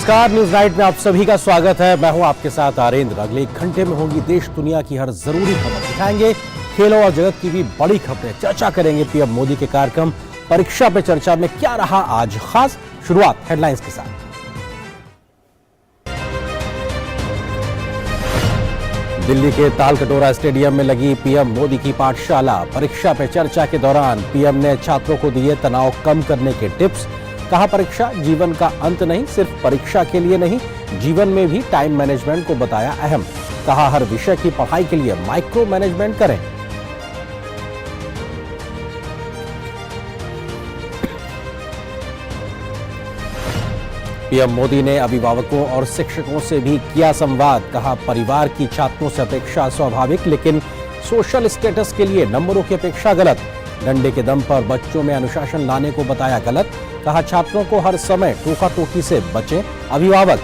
नमस्कार, news night में आप सभी का स्वागत है। मैं हूं आपके साथ आरेंद्र। अगले 1 घंटे में होगी देश दुनिया की हर जरूरी खबर, दिखाएंगे खेलों और जगत की भी बड़ी खबरें, चर्चा करेंगे पीएम मोदी के कार्यक्रम परीक्षा पे चर्चा में क्या रहा आज खास। शुरुआत हेडलाइंस के साथ। दिल्ली के तालकटोरा स्टेडियम में लगी पीएम मोदी की पाठशाला। परीक्षा पे चर्चा के दौरान पीएम ने छात्रों को दिए तनाव कम करने के टिप्स। कहा, परीक्षा जीवन का अंत नहीं, सिर्फ परीक्षा के लिए नहीं, जीवन में भी टाइम मैनेजमेंट को बताया अहम। कहा, हर विषय की पढ़ाई के लिए माइक्रो मैनेजमेंट करें। पीएम मोदी ने अभिभावकों और शिक्षकों से भी किया संवाद। कहा, परिवार की छात्रों से अपेक्षा स्वाभाविक, लेकिन सोशल स्टेटस के लिए नंबरों की अपेक्षा गलत। डंडे के दम पर बच्चों में अनुशासन लाने को बताया गलत। कहा, छात्रों को हर समय टोका टोकी से बचें अभिभावक।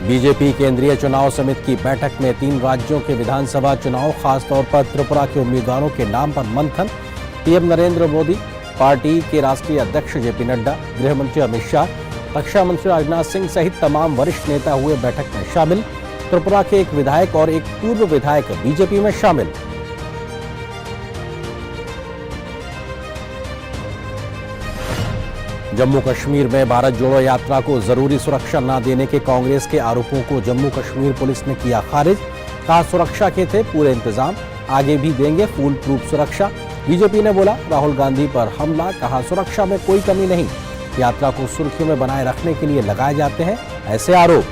बीजेपी केंद्रीय चुनाव समिति की बैठक में 3 राज्यों के विधानसभा चुनाव, खासतौर पर त्रिपुरा के उम्मीदवारों के नाम पर मंथन। पीएम नरेंद्र मोदी, पार्टी के राष्ट्रीय अध्यक्ष जेपी नड्डा, गृह मंत्री अमित शाह, रक्षा मंत्री राजनाथ सिंह सहित तमाम वरिष्ठ नेता हुए बैठक में शामिल। त्रिपुरा के एक विधायक और एक पूर्व विधायक बीजेपी में शामिल। जम्मू कश्मीर में भारत जोड़ो यात्रा को जरूरी सुरक्षा न देने के कांग्रेस के आरोपों को जम्मू कश्मीर पुलिस ने किया खारिज। कहा, सुरक्षा के थे पूरे इंतजाम, आगे भी देंगे फुल प्रूफ सुरक्षा। बीजेपी ने बोला, राहुल गांधी पर हमला। कहा, सुरक्षा में कोई कमी नहीं, यात्रा को सुर्खियों में बनाए रखने के लिए लगाए जाते हैं ऐसे आरोप।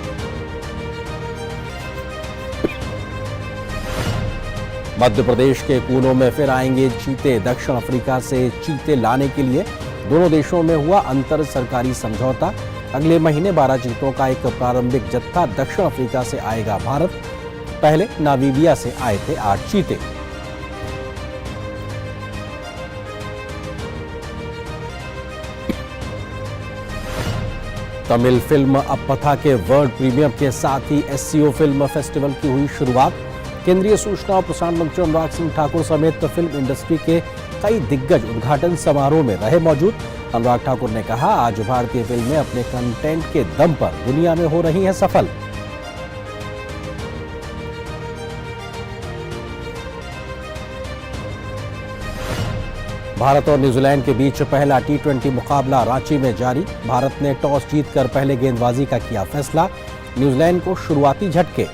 मध्य प्रदेश के कूनों में फिर आएंगे चीते। दक्षिण अफ्रीका से चीते लाने के लिए दोनों देशों में हुआ अंतर सरकारी समझौता। अगले महीने 12 चीतों का एक प्रारंभिक जत्था दक्षिण अफ्रीका से आएगा भारत। पहले नामीबिया से आए थे 8 चीते। तमिल फिल्म अपथा के वर्ल्ड प्रीमियर के साथ ही एससीओ फिल्म फेस्टिवल की हुई शुरुआत। केंद्रीय सूचना और प्रसारण मंत्री अनुराग सिंह ठाकुर समेत फिल्म इंडस्ट्री के कई दिग्गज उद्घाटन समारोह में रहे मौजूद। अनुराग ठाकुर ने कहा, आज भारतीय फिल्में अपने कंटेंट के दम पर दुनिया में हो रही हैं सफल। भारत और न्यूजीलैंड के बीच पहला T20 मुकाबला रांची में जारी। भारत ने टॉस जीतकर पहले गेंदबाजी का किया फैसला। न्यूजीलैंड को शुरुआती झटके।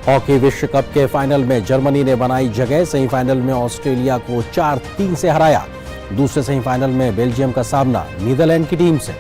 हॉकी विश्व कप के फाइनल में जर्मनी ने बनाई जगह। सेमीफाइनल में ऑस्ट्रेलिया को 4-3 से हराया। दूसरे सेमीफाइनल में बेल्जियम का सामना नीदरलैंड की टीम से।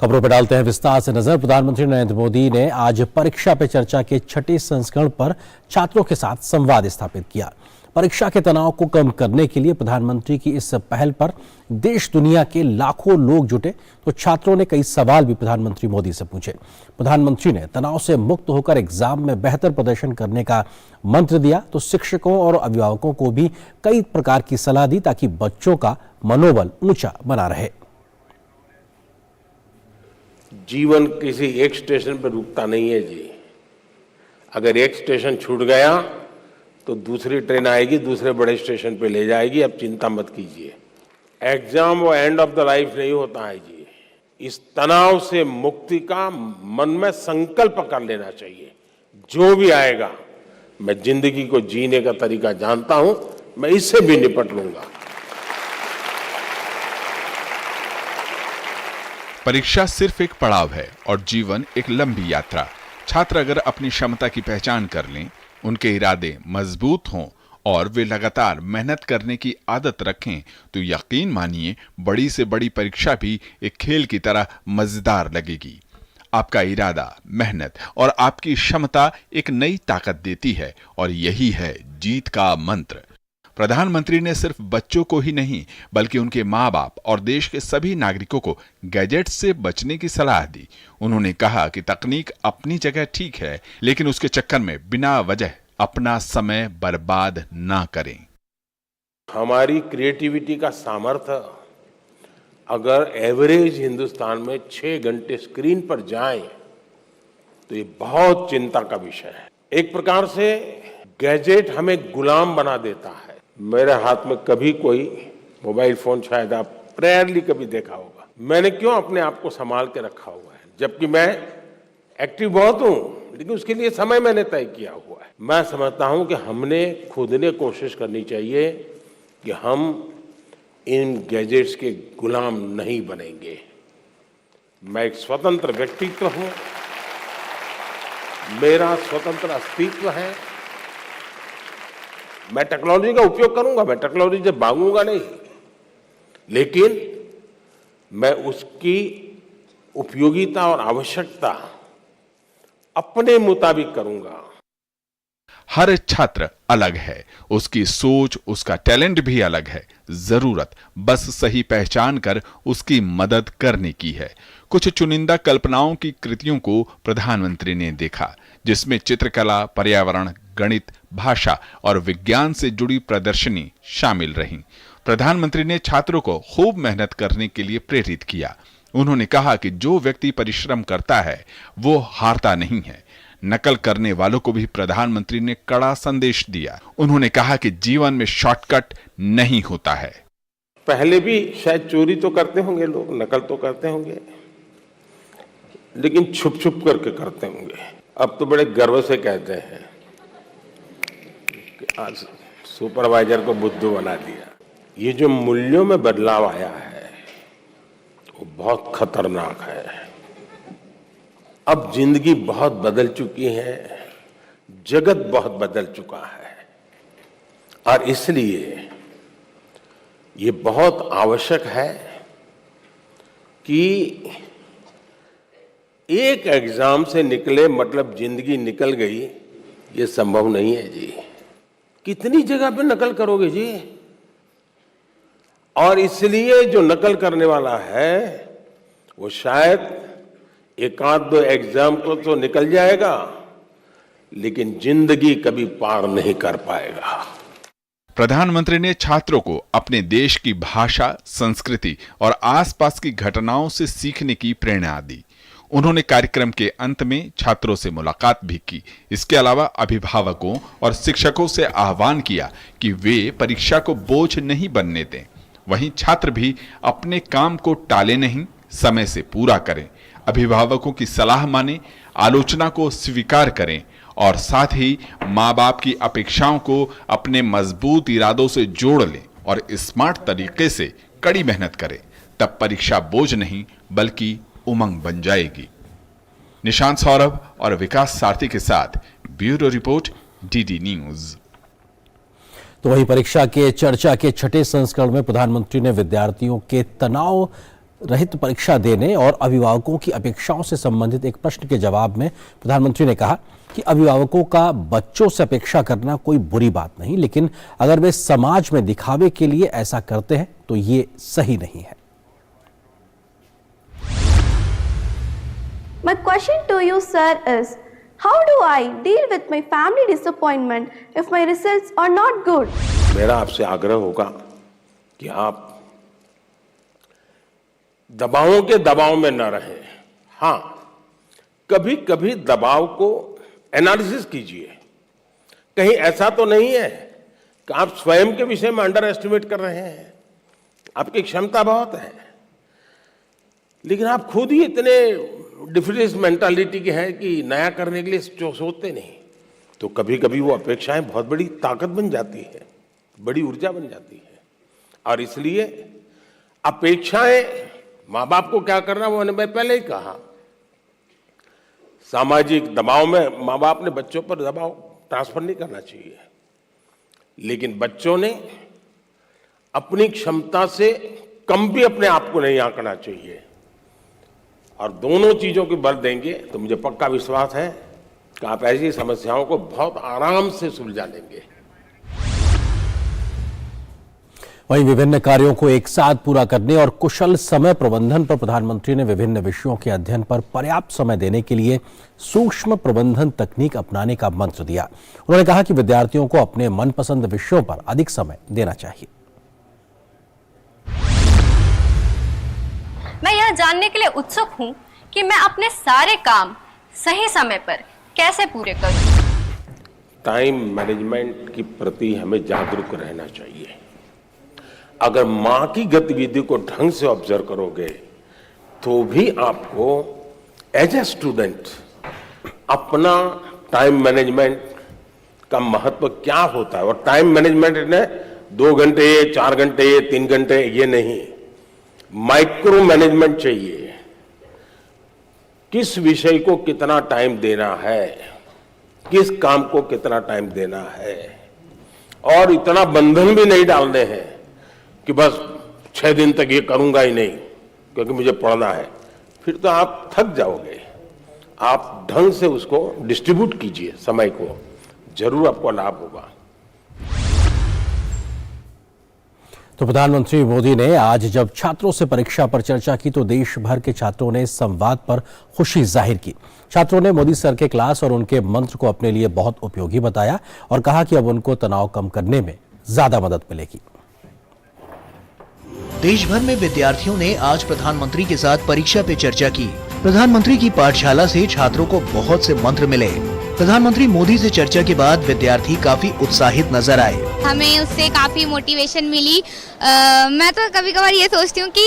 खबरों पर डालते हैं विस्तार से नजर। प्रधानमंत्री नरेंद्र मोदी ने आज परीक्षा पे चर्चा के 6ठे संस्करण पर छात्रों के साथ संवाद स्थापित किया। परीक्षा के तनाव को कम करने के लिए प्रधानमंत्री की इस पहल पर देश दुनिया के लाखों लोग जुटे, तो छात्रों ने कई सवाल भी प्रधानमंत्री मोदी से पूछे। प्रधानमंत्री ने तनाव से मुक्त होकर एग्जाम में बेहतर प्रदर्शन करने का मंत्र दिया, तो शिक्षकों और अभिभावकों को भी कई प्रकार की सलाह दी ताकि बच्चों का मनोबल ऊंचा बना रहे। जीवन किसी एक स्टेशन पर रुकता नहीं है जी। अगर एक स्टेशन छूट गया तो दूसरी ट्रेन आएगी, दूसरे बड़े स्टेशन पे ले जाएगी। अब चिंता मत कीजिए। एग्जाम वो एंड ऑफ द लाइफ नहीं होता है जी। इस तनाव से मुक्ति का मन में संकल्प कर लेना चाहिए। जो भी आएगा, मैं जिंदगी को जीने का तरीका जानता हूं, मैं इससे भी निपट लूंगा। परीक्षा सिर्फ एक पड़ाव है और जीवन एक लंबी यात्रा। छात्र अगर अपनी क्षमता की पहचान कर लें, उनके इरादे मजबूत हों और वे लगातार मेहनत करने की आदत रखें, तो यकीन मानिए बड़ी से बड़ी परीक्षा भी एक खेल की तरह मजेदार लगेगी। आपका इरादा, मेहनत और आपकी क्षमता एक नई ताकत देती है और यही है जीत का मंत्र। प्रधानमंत्री ने सिर्फ बच्चों को ही नहीं बल्कि उनके माँ बाप और देश के सभी नागरिकों को गैजेट्स से बचने की सलाह दी। उन्होंने कहा कि तकनीक अपनी जगह ठीक है, लेकिन उसके चक्कर में बिना वजह अपना समय बर्बाद ना करें। हमारी क्रिएटिविटी का सामर्थ्य अगर एवरेज हिंदुस्तान में 6 घंटे स्क्रीन पर जाए तो ये बहुत चिंता का विषय है। एक प्रकार से गैजेट हमें गुलाम बना देता है। मेरे हाथ में कभी कोई मोबाइल फोन शायद आप रेयरली कभी देखा होगा। मैंने क्यों अपने आप को संभाल के रखा हुआ है, जबकि मैं एक्टिव बहुत हूं, लेकिन उसके लिए समय मैंने तय किया हुआ है। मैं समझता हूं कि हमने खुद ने कोशिश करनी चाहिए कि हम इन गैजेट्स के गुलाम नहीं बनेंगे। मैं एक स्वतंत्र व्यक्तित्व हूं, मेरा स्वतंत्र अस्तित्व है। मैं टेक्नोलॉजी का उपयोग करूंगा, मैं टेक्नोलॉजी से भागूंगा नहीं, लेकिन मैं उसकी उपयोगिता और आवश्यकता अपने मुताबिक करूंगा। हर छात्र अलग है, उसकी सोच, उसका टैलेंट भी अलग है। जरूरत बस सही पहचान कर उसकी मदद करने की है। कुछ चुनिंदा कल्पनाओं की कृतियों को प्रधानमंत्री ने देखा, जिसमें चित्रकला, पर्यावरण, गणित, भाषा और विज्ञान से जुड़ी प्रदर्शनी शामिल रहीं। प्रधानमंत्री ने छात्रों को खूब मेहनत करने के लिए प्रेरित किया। उन्होंने कहा कि जो व्यक्ति परिश्रम करता है वो हारता नहीं है। नकल करने वालों को भी प्रधानमंत्री ने कड़ा संदेश दिया। उन्होंने कहा कि जीवन में शॉर्टकट नहीं होता है। पहले भी शायद चोरी तो करते होंगे लोग, नकल तो करते होंगे, लेकिन छुप छुप करके करते होंगे। अब तो बड़े गर्व से कहते हैं कि आज सुपरवाइजर को बुद्धू बना दिया। ये जो मूल्यों में बदलाव आया है वो बहुत खतरनाक है। अब जिंदगी बहुत बदल चुकी है, जगत बहुत बदल चुका है, और इसलिए ये बहुत आवश्यक है कि एक एग्जाम से निकले मतलब जिंदगी निकल गई, ये संभव नहीं है जी। कितनी जगह पे नकल करोगे जी? और इसलिए जो नकल करने वाला है वो शायद एक आध दो एग्जाम को तो निकल जाएगा, लेकिन जिंदगी कभी पार नहीं कर पाएगा। प्रधानमंत्री ने छात्रों को अपने देश की भाषा, संस्कृति और आसपास की घटनाओं से सीखने की प्रेरणा दी। उन्होंने कार्यक्रम के अंत में छात्रों से मुलाकात भी की। इसके अलावा अभिभावकों और शिक्षकों से आह्वान किया कि वे परीक्षा को बोझ नहीं बनने दें। वहीं छात्र भी अपने काम को टाले नहीं, समय से पूरा करें। अभिभावकों की सलाह माने, आलोचना को स्वीकार करें और साथ ही माँ बाप की अपेक्षाओं को अपने मजबूत इरादों से जोड़ लें और स्मार्ट तरीके से कड़ी मेहनत करें। तब परीक्षा बोझ नहीं बल्कि उमंग बन जाएगी। निशांत सौरभ और विकास सारथी के साथ ब्यूरो रिपोर्ट, डीडी न्यूज। तो वहीं परीक्षा के चर्चा के छठे संस्करण में प्रधानमंत्री ने विद्यार्थियों के तनाव रहित परीक्षा देने और अभिभावकों की अपेक्षाओं से संबंधित एक प्रश्न के जवाब में प्रधानमंत्री ने कहा कि अभिभावकों का बच्चों से अपेक्षा करना कोई बुरी बात नहीं, लेकिन अगर वे समाज में दिखावे के लिए ऐसा करते हैं तो ये सही नहीं है। My question to you, sir, is how do I deal with my family disappointment if my results are not good? मेरा आपसे आग्रह होगा कि आप दबावों के दबाव में न रहें। हाँ, कभी कभी दबाव को एनालिसिस कीजिए। कहीं ऐसा तो नहीं है कि आप स्वयं के विषय में अंडर एस्टिमेट कर रहे हैं। आपकी क्षमता बहुत है, लेकिन आप खुद ही इतने डिफरेंस मेंटालिटी के हैं कि नया करने के लिए सोचते नहीं। तो कभी कभी वो अपेक्षाएं बहुत बड़ी ताकत बन जाती है, बड़ी ऊर्जा बन जाती है। और इसलिए अपेक्षाएं, माँ बाप को क्या करना वो मैंने पहले ही कहा। सामाजिक दबाव में माँ बाप ने बच्चों पर दबाव ट्रांसफर नहीं करना चाहिए, लेकिन बच्चों ने अपनी क्षमता से कम भी अपने आप को नहीं आंकना चाहिए। और दोनों चीजों की बल देंगे तो मुझे पक्का विश्वास है कि आप ऐसी समस्याओं को बहुत आराम से सुलझा लेंगे। वहीं विभिन्न कार्यों को एक साथ पूरा करने और कुशल समय प्रबंधन पर प्रधानमंत्री ने विभिन्न विषयों के अध्ययन पर पर्याप्त समय देने के लिए सूक्ष्म प्रबंधन तकनीक अपनाने का मंत्र दिया। उन्होंने कहा कि विद्यार्थियों को अपने मनपसंद विषयों पर अधिक समय देना चाहिए। मैं यह जानने के लिए उत्सुक हूं कि मैं अपने सारे काम सही समय पर कैसे पूरे करूं। टाइम मैनेजमेंट की प्रति हमें जागरूक रहना चाहिए। अगर मां की गतिविधि को ढंग से ऑब्जर्व करोगे तो भी आपको एज ए स्टूडेंट अपना टाइम मैनेजमेंट का महत्व क्या होता है, और टाइम मैनेजमेंट ने 2 घंटे 4 घंटे 3 घंटे ये नहीं, माइक्रो मैनेजमेंट चाहिए। किस विषय को कितना टाइम देना है, किस काम को कितना टाइम देना है, और इतना बंधन भी नहीं डालने हैं कि बस 6 दिन तक ये करूंगा ही नहीं क्योंकि मुझे पढ़ना है। फिर तो आप थक जाओगे। आप ढंग से उसको डिस्ट्रीब्यूट कीजिए समय को, जरूर आपको लाभ होगा। तो प्रधानमंत्री मोदी ने आज जब छात्रों से परीक्षा पर चर्चा की तो देश भर के छात्रों ने इस संवाद पर खुशी जाहिर की। छात्रों ने मोदी सर के क्लास और उनके मंत्र को अपने लिए बहुत उपयोगी बताया और कहा कि अब उनको तनाव कम करने में ज्यादा मदद मिलेगी। देश भर में विद्यार्थियों ने आज प्रधानमंत्री के साथ परीक्षा पे चर्चा की। प्रधानमंत्री की पाठशाला से छात्रों को बहुत से मंत्र मिले। प्रधानमंत्री मोदी से चर्चा के बाद विद्यार्थी काफी उत्साहित नजर आए। हमें उससे काफी मोटिवेशन मिली। मैं तो कभी कभार ये सोचती हूँ कि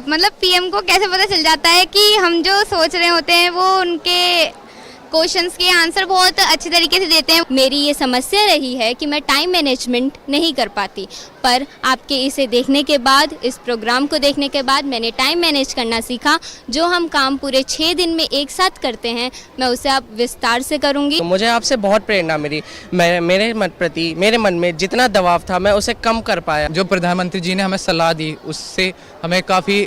मतलब पीएम को कैसे पता चल जाता है कि हम जो सोच रहे होते हैं वो उनके क्वेश्चंस के आंसर बहुत अच्छे तरीके से देते हैं। मेरी ये समस्या रही है कि मैं टाइम मैनेजमेंट नहीं कर पाती, पर आपके इसे देखने के बाद, इस प्रोग्राम को देखने के बाद मैंने टाइम मैनेज करना सीखा। जो हम काम पूरे 6 दिन में एक साथ करते हैं, मैं उसे अब विस्तार से करूंगी। तो मुझे आपसे बहुत प्रेरणा मिली। मेरे मन में जितना दबाव था मैं उसे कम कर पाया। जो प्रधानमंत्री जी ने हमें सलाह दी उससे हमें काफ़ी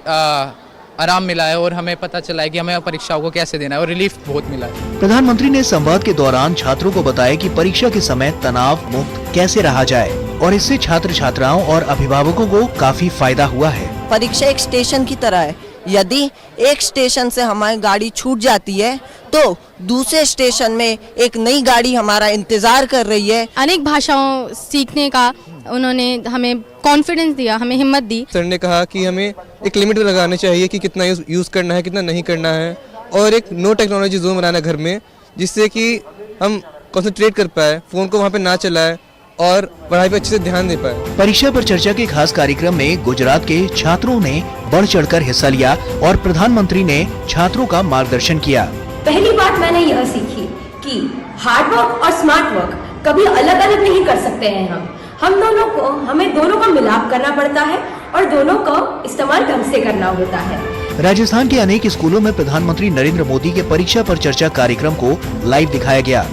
आराम मिला है और हमें पता चला है कि हमें परीक्षाओं को कैसे देना है और रिलीफ बहुत मिला है। प्रधानमंत्री ने संवाद के दौरान छात्रों को बताया कि परीक्षा के समय तनाव मुक्त कैसे रहा जाए और इससे छात्र छात्राओं और अभिभावकों को काफी फायदा हुआ है। परीक्षा एक स्टेशन की तरह है। यदि एक स्टेशन से हमारी गाड़ी छूट जाती है तो दूसरे स्टेशन में एक नई गाड़ी हमारा इंतजार कर रही है। अनेक भाषाओं सीखने का उन्होंने हमें कॉन्फिडेंस दिया, हमें हिम्मत दी। सर ने कहा कि हमें एक लिमिट लगानी चाहिए कि कितना यूज करना है, कितना नहीं करना है, और एक नो टेक्नोलॉजी जोन बनाना घर में, जिससे कि हम कंसंट्रेट कर पाए, फोन को वहाँ पे ना चलाए और पढ़ाई पे अच्छे से ध्यान दे पाए। परीक्षा पर चर्चा के खास कार्यक्रम में गुजरात के छात्रों ने बढ़ चढ़कर हिस्सा लिया और प्रधानमंत्री ने छात्रों का मार्गदर्शन किया। पहली बात मैंने यह सीखी कि हार्ड वर्क और स्मार्ट वर्क कभी अलग अलग नहीं कर सकते हैं। हमें दोनों का मिलाप करना पड़ता है और दोनों का इस्तेमाल ढंग से करना होता है। राजस्थान के अनेक स्कूलों में प्रधानमंत्री नरेंद्र मोदी के परीक्षा पर चर्चा कार्यक्रम को लाइव दिखाया गया।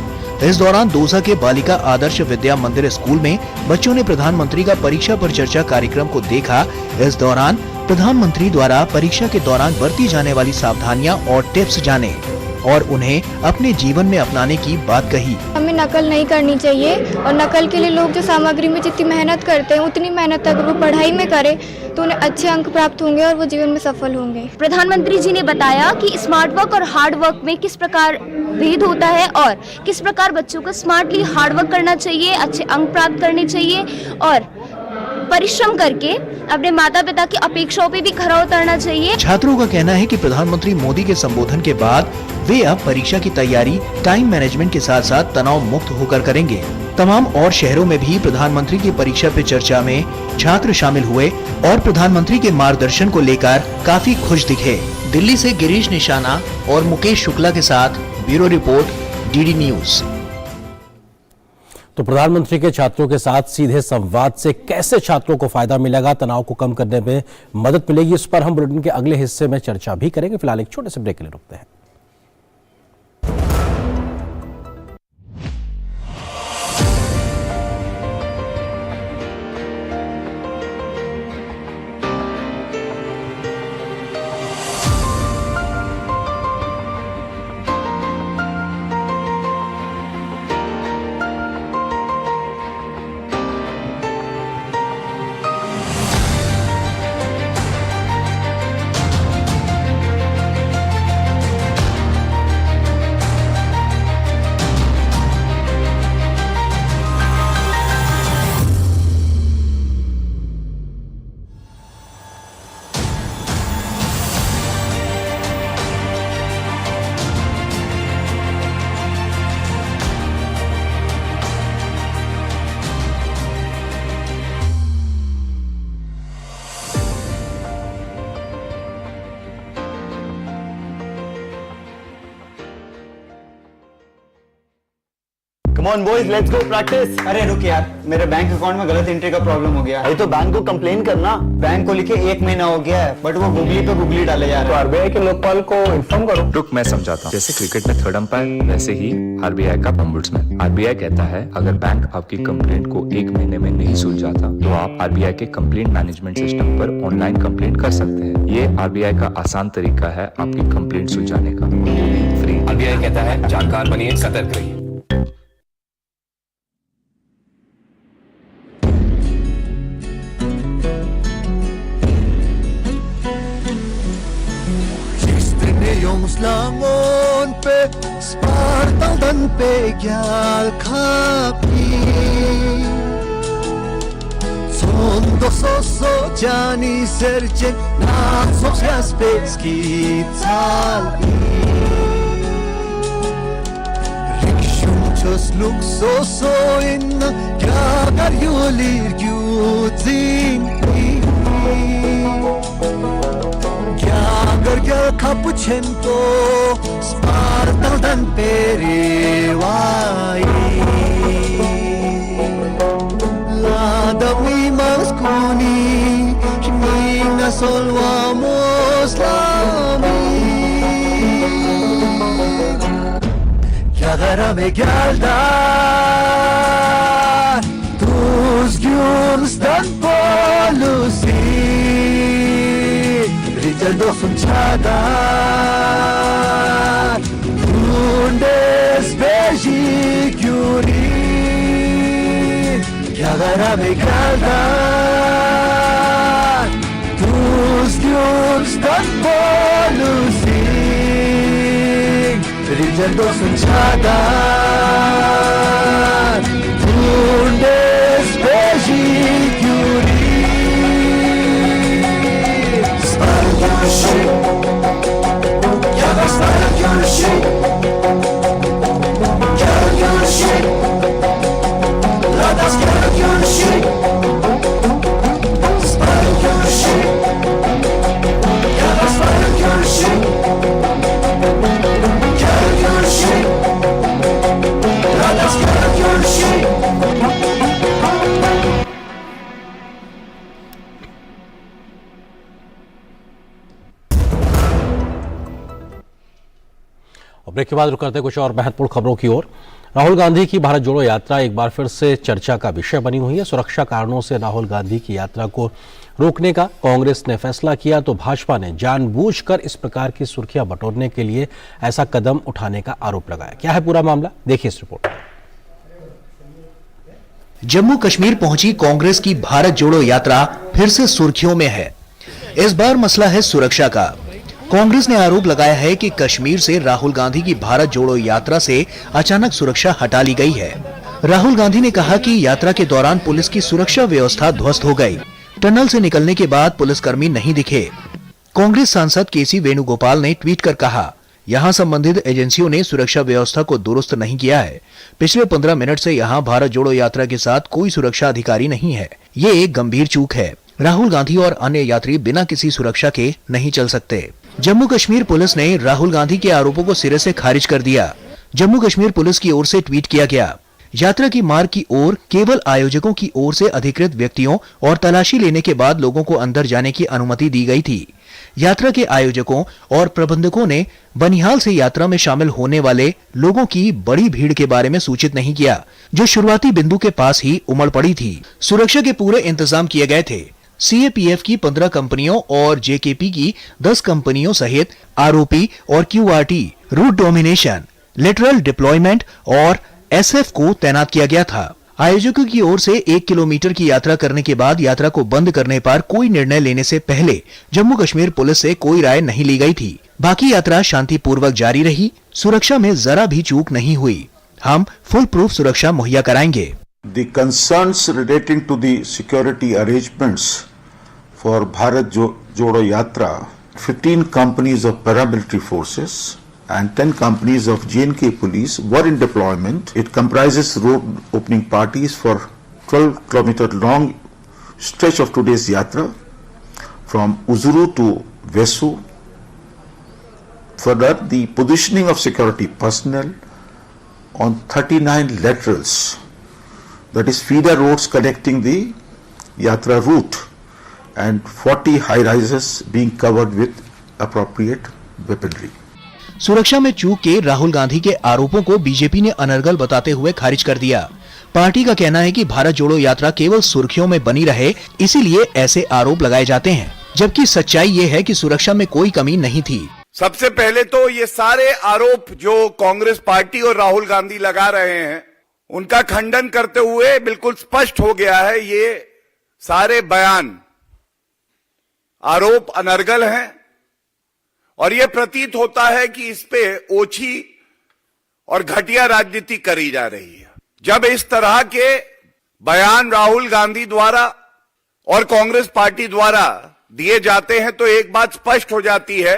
इस दौरान दौसा के बालिका आदर्श विद्या मंदिर स्कूल में बच्चों ने प्रधानमंत्री का परीक्षा पर चर्चा कार्यक्रम को देखा। इस दौरान प्रधानमंत्री द्वारा परीक्षा के दौरान बरती जाने वाली सावधानियां और टिप्स जाने और उन्हें अपने जीवन में अपनाने की बात कही। हमें नकल नहीं करनी चाहिए और नकल के लिए लोग जो सामग्री में जितनी मेहनत करते हैं उतनी मेहनत अगर वो पढ़ाई में करे तो उन्हें अच्छे अंक प्राप्त होंगे और वो जीवन में सफल होंगे। प्रधानमंत्री जी ने बताया कि स्मार्ट वर्क और हार्ड वर्क में किस प्रकार भेद होता है और किस प्रकार बच्चों को स्मार्टली हार्ड वर्क करना चाहिए, अच्छे अंक प्राप्त करने चाहिए और परिश्रम करके अपने माता पिता की अपेक्षाओं पे भी खरा उतरना चाहिए। छात्रों का कहना है कि प्रधानमंत्री मोदी के संबोधन के बाद वे अब परीक्षा की तैयारी टाइम मैनेजमेंट के साथ साथ तनाव मुक्त होकर करेंगे। तमाम और शहरों में भी प्रधानमंत्री की परीक्षा पे चर्चा में छात्र शामिल हुए और प्रधानमंत्री के मार्गदर्शन को लेकर काफी खुश दिखे। दिल्ली से गिरीश निशाना और मुकेश शुक्ला के साथ ब्यूरो रिपोर्ट, डीडी न्यूज। तो प्रधानमंत्री के छात्रों के साथ सीधे संवाद से कैसे छात्रों को फायदा मिलेगा, तनाव को कम करने में मदद मिलेगी, इस पर हम बुलेटिन के अगले हिस्से में चर्चा भी करेंगे। फिलहाल एक छोटे से ब्रेक के लिए रुकते हैं। Come on boys, let's go practice. अरे रुक यार, मेरे बैंक अकाउंट में गलत एंट्री का प्रॉब्लम हो गया। अरे तो बैंक को कंप्लेन करना। बैंक को लिखे 1 महीना हो गया है, बट वो गुगली पे गुगली डाले जा रहे हैं। तो आरबीआई के लोकपाल को इन्फॉर्म करो। रुक, मैं समझाता हूँ। जैसे क्रिकेट में थर्ड अंपायर, वैसे ही आरबीआई का ओम्बुड्समैन। आरबीआई कहता है अगर बैंक आपकी कंप्लेंट को 1 महीने में नहीं सुलझाता तो आप आरबीआई के कंप्लेंट मैनेजमेंट सिस्टम पर ऑनलाइन कंप्लेंट कर सकते हैं। ये आरबीआई का आसान तरीका है आपकी कंप्लेंट सुलझाने का। फ्री। आरबीआई कहता है जानकार बनिए, सतर्क रहिए। Lamon pe Spartal'dan pe gel kapi Son dososo cani serce Nasos jaspeski talbi Rikshunchos luxoso inna Kyagar yulir gyudzin Gel Capucento Spartal'dan perivai La mas cuni Mina solvamos lami Chiagarame galdar Tus gyumsdan polusi Richard Çadar Bundesbejik yuri Kagara Begaldar Tuz Gyumstan Bolusik Richard Çadar Bundesbejik yuri break के बाद रुक करते कुछ और महत्वपूर्ण खबरों की ओर। राहुल गांधी की भारत जोड़ो यात्रा एक बार फिर से चर्चा का विषय बनी हुई है। सुरक्षा कारणों से राहुल गांधी की यात्रा को रोकने का कांग्रेस ने फैसला किया तो भाजपा ने जानबूझकर इस प्रकार की सुर्खियां बटोरने के लिए ऐसा कदम उठाने का आरोप लगाया। क्या है पूरा मामला, देखिए इस रिपोर्ट। जम्मू कश्मीर पहुंची कांग्रेस की भारत जोड़ो यात्रा फिर से सुर्खियों में है। इस बार मसला है सुरक्षा का। कांग्रेस ने आरोप लगाया है कि कश्मीर से राहुल गांधी की भारत जोड़ो यात्रा से अचानक सुरक्षा हटा ली गई है। राहुल गांधी ने कहा कि यात्रा के दौरान पुलिस की सुरक्षा व्यवस्था ध्वस्त हो गई। टनल से निकलने के बाद पुलिसकर्मी नहीं दिखे। कांग्रेस सांसद केसी वेणुगोपाल ने ट्वीट कर कहा, यहां संबंधित एजेंसियों ने सुरक्षा व्यवस्था को दुरुस्त नहीं किया है। पिछले 15 मिनट से यहां भारत जोड़ो यात्रा के साथ कोई सुरक्षा अधिकारी नहीं है। ये एक गंभीर चूक है। राहुल गांधी और अन्य यात्री बिना किसी सुरक्षा के नहीं चल सकते। जम्मू कश्मीर पुलिस ने राहुल गांधी के आरोपों को सिरे से खारिज कर दिया। जम्मू कश्मीर पुलिस की ओर से ट्वीट किया गया, यात्रा की मार्ग की ओर केवल आयोजकों की ओर से अधिकृत व्यक्तियों और तलाशी लेने के बाद लोगों को अंदर जाने की अनुमति दी गई थी। यात्रा के आयोजकों और प्रबंधकों ने बनिहाल से यात्रा में शामिल होने वाले लोगों की बड़ी भीड़ के बारे में सूचित नहीं किया, जो शुरुआती बिंदु के पास ही उमड़ पड़ी थी। सुरक्षा के पूरे इंतजाम किए गए थे। सीएपीएफ की 15 कंपनियों और जेकेपी की 10 कंपनियों सहित आरओपी और QRT, route domination, lateral deployment और एसएफ को तैनात किया गया था। आयोजकों की ओर से 1 किलोमीटर की यात्रा करने के बाद यात्रा को बंद करने पर कोई निर्णय लेने से पहले जम्मू कश्मीर पुलिस से कोई राय नहीं ली गई थी। बाकी यात्रा शांतिपूर्वक जारी रही। सुरक्षा में जरा भी चूक नहीं हुई। हम फुल प्रूफ सुरक्षा मुहैया कराएंगे। The concerns relating to the security arrangements for Bharat Jodo Yatra, 15 companies of paramilitary forces and 10 companies of J&K police were in deployment. It comprises road opening parties for 12-kilometer long stretch of today's Yatra from Uzuru to Vesu. Further, the positioning of security personnel on 39 laterals, that is feeder roads connecting the Yatra route, and 40 high rises being covered with appropriate weaponry. सुरक्षा में चूक के राहुल गांधी के आरोपों को BJP ने अनर्गल बताते हुए खारिज कर दिया। पार्टी का कहना है कि भारत जोड़ो यात्रा केवल सुर्खियों में बनी रहे, इसीलिए ऐसे आरोप लगाए जाते हैं, जबकि सच्चाई ये है कि सुरक्षा में कोई कमी नहीं थी। सबसे पहले तो ये सारे आरोप जो कांग्रेस पार्टी और राहुल गांधी लगा रहे हैं, उनका खंडन करते हुए बिल्कुल स्पष्ट हो गया है, ये सारे बयान आरोप अनर्गल हैं और ये प्रतीत होता है कि इस पे ओछी और घटिया राजनीति करी जा रही है। जब इस तरह के बयान राहुल गांधी द्वारा और कांग्रेस पार्टी द्वारा दिए जाते हैं तो एक बात स्पष्ट हो जाती है,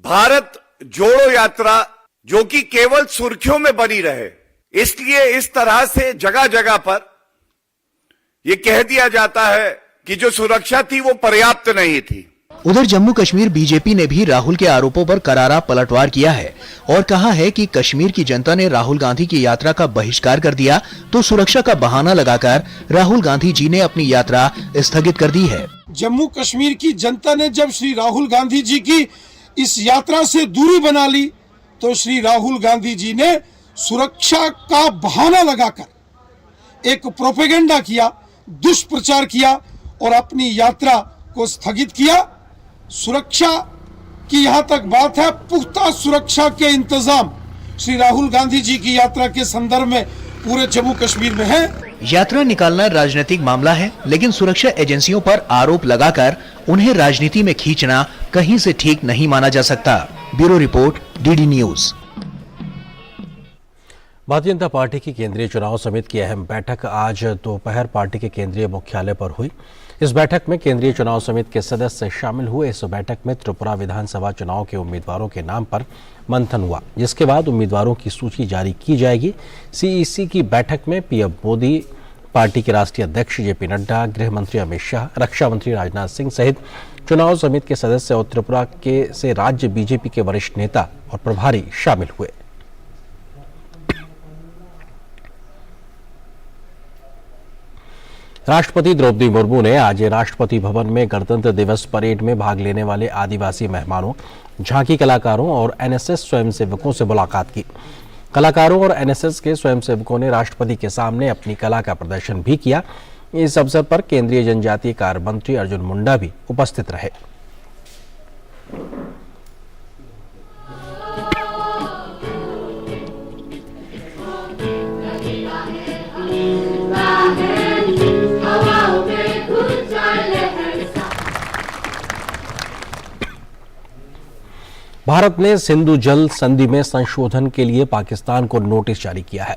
भारत जोड़ो यात्रा जो कि केवल सुर्खियों में बनी रहे, इसलिए इस तरह से जगह जगह पर यह कह दिया जाता है कि जो सुरक्षा थी वो पर्याप्त नहीं थी। उधर जम्मू कश्मीर बीजेपी ने भी राहुल के आरोपों पर करारा पलटवार किया है और कहा है कि कश्मीर की जनता ने राहुल गांधी की यात्रा का बहिष्कार कर दिया तो सुरक्षा का बहाना लगाकर राहुल गांधी जी ने अपनी यात्रा स्थगित कर दी है। जम्मू कश्मीर की जनता ने जब श्री राहुल गांधी जी की इस यात्रा से दूरी बना ली तो श्री राहुल गांधी जी ने सुरक्षा का बहाना लगाकर एक प्रोपेगेंडा किया, दुष्प्रचार किया और अपनी यात्रा को स्थगित किया। सुरक्षा की यहाँ तक बात है, पुख्ता सुरक्षा के इंतजाम श्री राहुल गांधी जी की यात्रा के संदर्भ में पूरे जम्मू कश्मीर में है। यात्रा निकालना राजनीतिक मामला है, लेकिन सुरक्षा एजेंसियों पर आरोप लगाकर उन्हें राजनीति में खींचना कहीं से ठीक नहीं माना जा सकता। Bureau report, DD news. Bharatiya Janata party की केंद्रीय चुनाव समिति की अहम बैठक आज दोपहर पार्टी के केंद्रीय मुख्यालय पर हुई। इस बैठक में केंद्रीय चुनाव समिति के सदस्य शामिल हुए। इस बैठक में त्रिपुरा विधानसभा चुनाव के उम्मीदवारों के नाम पर मंथन हुआ, जिसके बाद उम्मीदवारों की सूची जारी की जाएगी। सीईसी की बैठक में पीएम मोदी, पार्टी के राष्ट्रीय अध्यक्ष जेपी नड्डा, गृह मंत्री अमित शाह, रक्षा मंत्री राजनाथ सिंह सहित चुनाव समिति के सदस्य और त्रिपुरा से राज्य बीजेपी के वरिष्ठ नेता और प्रभारी शामिल हुए। राष्ट्रपति द्रौपदी मुर्मू ने आज राष्ट्रपति भवन में गणतंत्र दिवस परेड में भाग लेने वाले आदिवासी मेहमानों, झांकी कलाकारों और एनएसएस स्वयंसेवकों से मुलाकात की। कलाकारों और एनएसएस के स्वयंसेवकों ने राष्ट्रपति के सामने अपनी कला का प्रदर्शन भी किया। इस अवसर पर केंद्रीय जनजातीय कार्य मंत्री अर्जुन मुंडा भी उपस्थित रहे। भारत ने सिंधु जल संधि में संशोधन के लिए पाकिस्तान को नोटिस जारी किया है।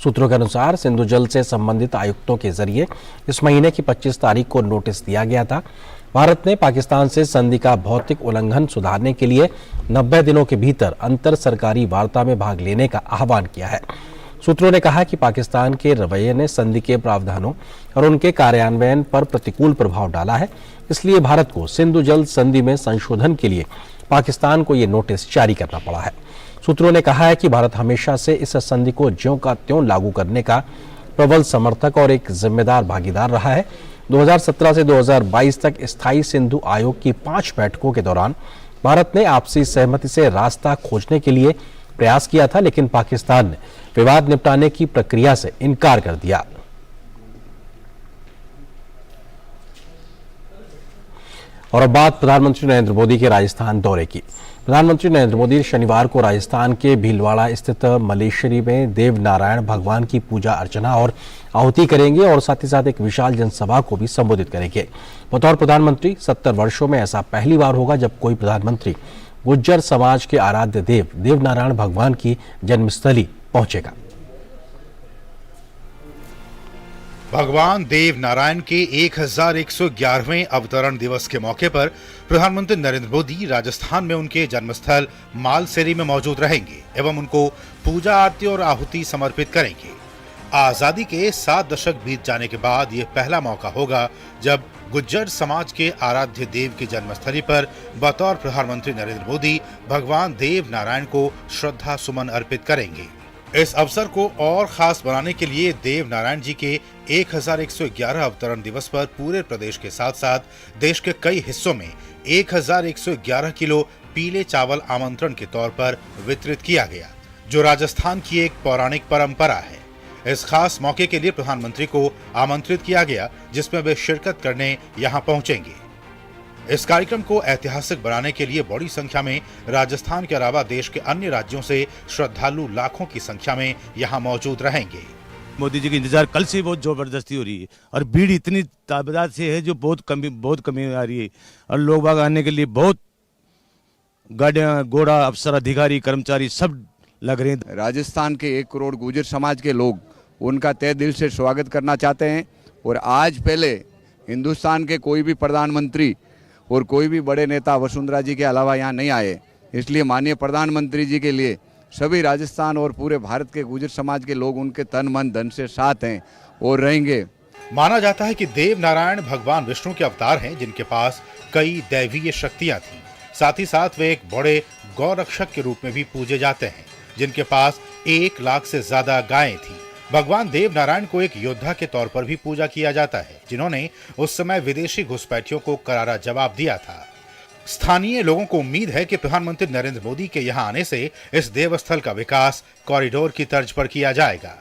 सूत्रों के अनुसार सिंधु जल से संबंधित आयुक्तों के जरिए इस महीने की 25 तारीख को नोटिस दिया गया था। भारत ने पाकिस्तान से संधि का भौतिक उल्लंघन सुधारने के लिए 90 दिनों के भीतर अंतर सरकारी वार्ता में भाग लेने का आह्वान किया है। सूत्रों ने कहा कि पाकिस्तान के रवैये ने संधि के प्रावधानों और उनके कार्यान्वयन पर प्रतिकूल प्रभाव डाला है, इसलिए भारत को सिंधु जल संधि में संशोधन के लिए पाकिस्तान को ये नोटिस जारी करना पड़ा है। सूत्रों ने कहा है कि भारत हमेशा से इस संधि को ज्यों का त्यों लागू करने का प्रबल समर्थक और एक जिम्मेदार भागीदार रहा है। 2017 से 2022 तक स्थायी सिंधु आयोग की 5 बैठकों के दौरान भारत ने आपसी सहमति से रास्ता खोजने के लिए प्रयास किया था, लेकिन पाकिस्तान ने विवाद निपटाने की प्रक्रिया से इनकार कर दिया। और अब बात प्रधानमंत्री नरेंद्र मोदी के राजस्थान दौरे की। प्रधानमंत्री नरेंद्र मोदी शनिवार को राजस्थान के भीलवाड़ा स्थित मलेश्वरी में देव नारायण भगवान की पूजा अर्चना और आहुति करेंगे और साथ ही साथ एक विशाल जनसभा को भी संबोधित करेंगे। बतौर प्रधानमंत्री 70 वर्षों में ऐसा पहली बार होगा जब कोई प्रधानमंत्री गुज्जर समाज के आराध्य देव देव नारायण भगवान की जन्मस्थली पहुंचेगा। भगवान देव नारायण के 1111वें अवतरण दिवस के मौके पर प्रधानमंत्री नरेंद्र मोदी राजस्थान में उनके जन्मस्थल मालसेरी में मौजूद रहेंगे एवं उनको पूजा आरती और आहुति समर्पित करेंगे। आजादी के 7 दशक बीत जाने के बाद ये पहला मौका होगा जब गुज्जर समाज के आराध्य देव की जन्मस्थली पर बतौर प्रधानमंत्री नरेंद्र मोदी भगवान देव नारायण को श्रद्धा सुमन अर्पित करेंगे। इस अवसर को और खास बनाने के लिए देव नारायण जी के 1111 अवतरण दिवस पर पूरे प्रदेश के साथ साथ देश के कई हिस्सों में 1111 किलो पीले चावल आमंत्रण के तौर पर वितरित किया गया, जो राजस्थान की एक पौराणिक परंपरा है। इस खास मौके के लिए प्रधानमंत्री को आमंत्रित किया गया, जिसमें वे शिरकत करने यहां पहुंचेंगे। इस कार्यक्रम को ऐतिहासिक बनाने के लिए बड़ी संख्या में राजस्थान के अलावा देश के अन्य राज्यों से श्रद्धालु लाखों की संख्या में यहां मौजूद रहेंगे। मोदी जी का इंतजार कल से बहुत जबरदस्ती हो रही है और भीड़ इतनी तादाद से है जो बहुत कमी आ रही है और लोग बाग आने के लिए बहुत गाड़ियां, घोड़ा, अफसर, अधिकारी, कर्मचारी सब लग रहे हैं। राजस्थान के 1 करोड़ गुर्जर समाज के लोग उनका तहे दिल से स्वागत करना चाहते हैं और आज पहले हिंदुस्तान के कोई भी प्रधानमंत्री और कोई भी बड़े नेता वसुंधरा जी के अलावा यहाँ नहीं आए, इसलिए माननीय प्रधानमंत्री जी के लिए सभी राजस्थान और पूरे भारत के गुर्जर समाज के लोग उनके तन मन धन से साथ हैं और रहेंगे। माना जाता है कि देव नारायण भगवान विष्णु के अवतार हैं, जिनके पास कई दैवीय शक्तियां थीं। साथ ही साथ वे एक बड़े गौरक्षक के रूप में भी पूजे जाते हैं, जिनके पास 1 लाख से ज्यादा गायें थीं। भगवान देव नारायण को एक योद्धा के तौर पर भी पूजा किया जाता है, जिन्होंने उस समय विदेशी घुसपैठियों को करारा जवाब दिया था। स्थानीय लोगों को उम्मीद है कि प्रधानमंत्री नरेंद्र मोदी के यहां आने से इस देवस्थल का विकास कॉरिडोर की तर्ज पर किया जाएगा।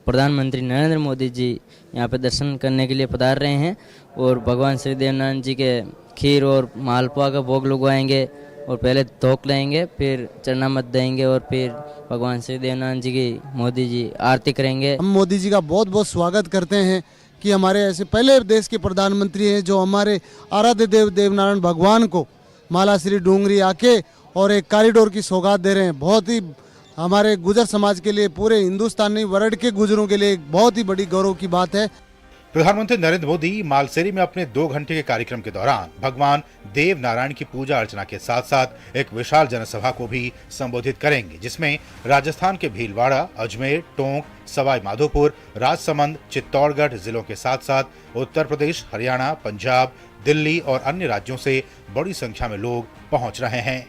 प्रधानमंत्री नरेंद्र मोदी जी यहाँ पे दर्शन करने के लिए पधार रहे हैं और भगवान श्री देव नारायण जी के खीर और मालपुआ का भोग लगवाएंगे और पहले धोक लेंगे, फिर चरणामृत देंगे और फिर भगवान श्री देव नारायण जी की मोदी जी आरती करेंगे। हम मोदी जी का बहुत बहुत स्वागत करते हैं कि हमारे ऐसे पहले देश के प्रधानमंत्री हैं जो हमारे आराध्य देव नारायण भगवान को मालाश्री डूंगरी आके और एक कॉरिडोर की सौगात दे रहे हैं। बहुत ही हमारे गुर्जर समाज के लिए, पूरे हिंदुस्तान नहीं वर्ल्ड के गुर्जरों के लिए एक बहुत ही बड़ी गौरव की बात है। प्रधानमंत्री नरेंद्र मोदी मालसेरी में अपने 2 घंटे के कार्यक्रम के दौरान भगवान देव नारायण की पूजा अर्चना के साथ साथ एक विशाल जनसभा को भी संबोधित करेंगे, जिसमें राजस्थान के भीलवाड़ा, अजमेर, टोंक, सवाई माधोपुर, राजसमंद, चित्तौड़गढ़ जिलों के साथ साथ उत्तर प्रदेश, हरियाणा, पंजाब, दिल्ली और अन्य राज्यों से बड़ी संख्या में लोग पहुंच रहे हैं।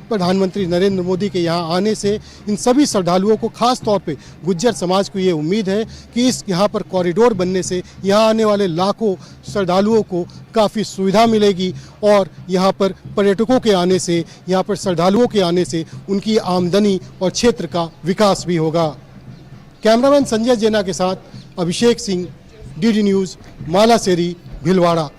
प्रधानमंत्री नरेंद्र मोदी के यहाँ आने से इन सभी श्रद्धालुओं को, खास तौर पे गुज्जर समाज को ये उम्मीद है कि इस यहाँ पर कॉरिडोर बनने से यहाँ आने वाले लाखों श्रद्धालुओं को काफ़ी सुविधा मिलेगी और यहाँ पर पर्यटकों के आने से, यहाँ पर श्रद्धालुओं के आने से उनकी आमदनी और क्षेत्र का विकास भी होगा। कैमरामैन संजय जैना के साथ अभिषेक सिंह, डीडी न्यूज़, मालासेरी, भीलवाड़ा।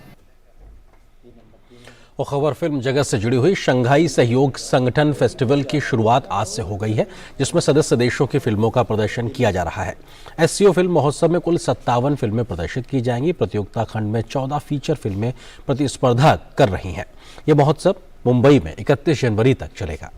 और खबर फिल्म जगत से जुड़ी हुई शंघाई सहयोग संगठन फेस्टिवल की शुरुआत आज से हो गई है, जिसमें सदस्य देशों की फिल्मों का प्रदर्शन किया जा रहा है। एससीओ फिल्म महोत्सव में कुल 57 फिल्में प्रदर्शित की जाएंगी। प्रतियोगिता खंड में 14 फीचर फिल्में प्रतिस्पर्धा कर रही हैं। यह महोत्सव मुंबई में 31 जनवरी तक चलेगा।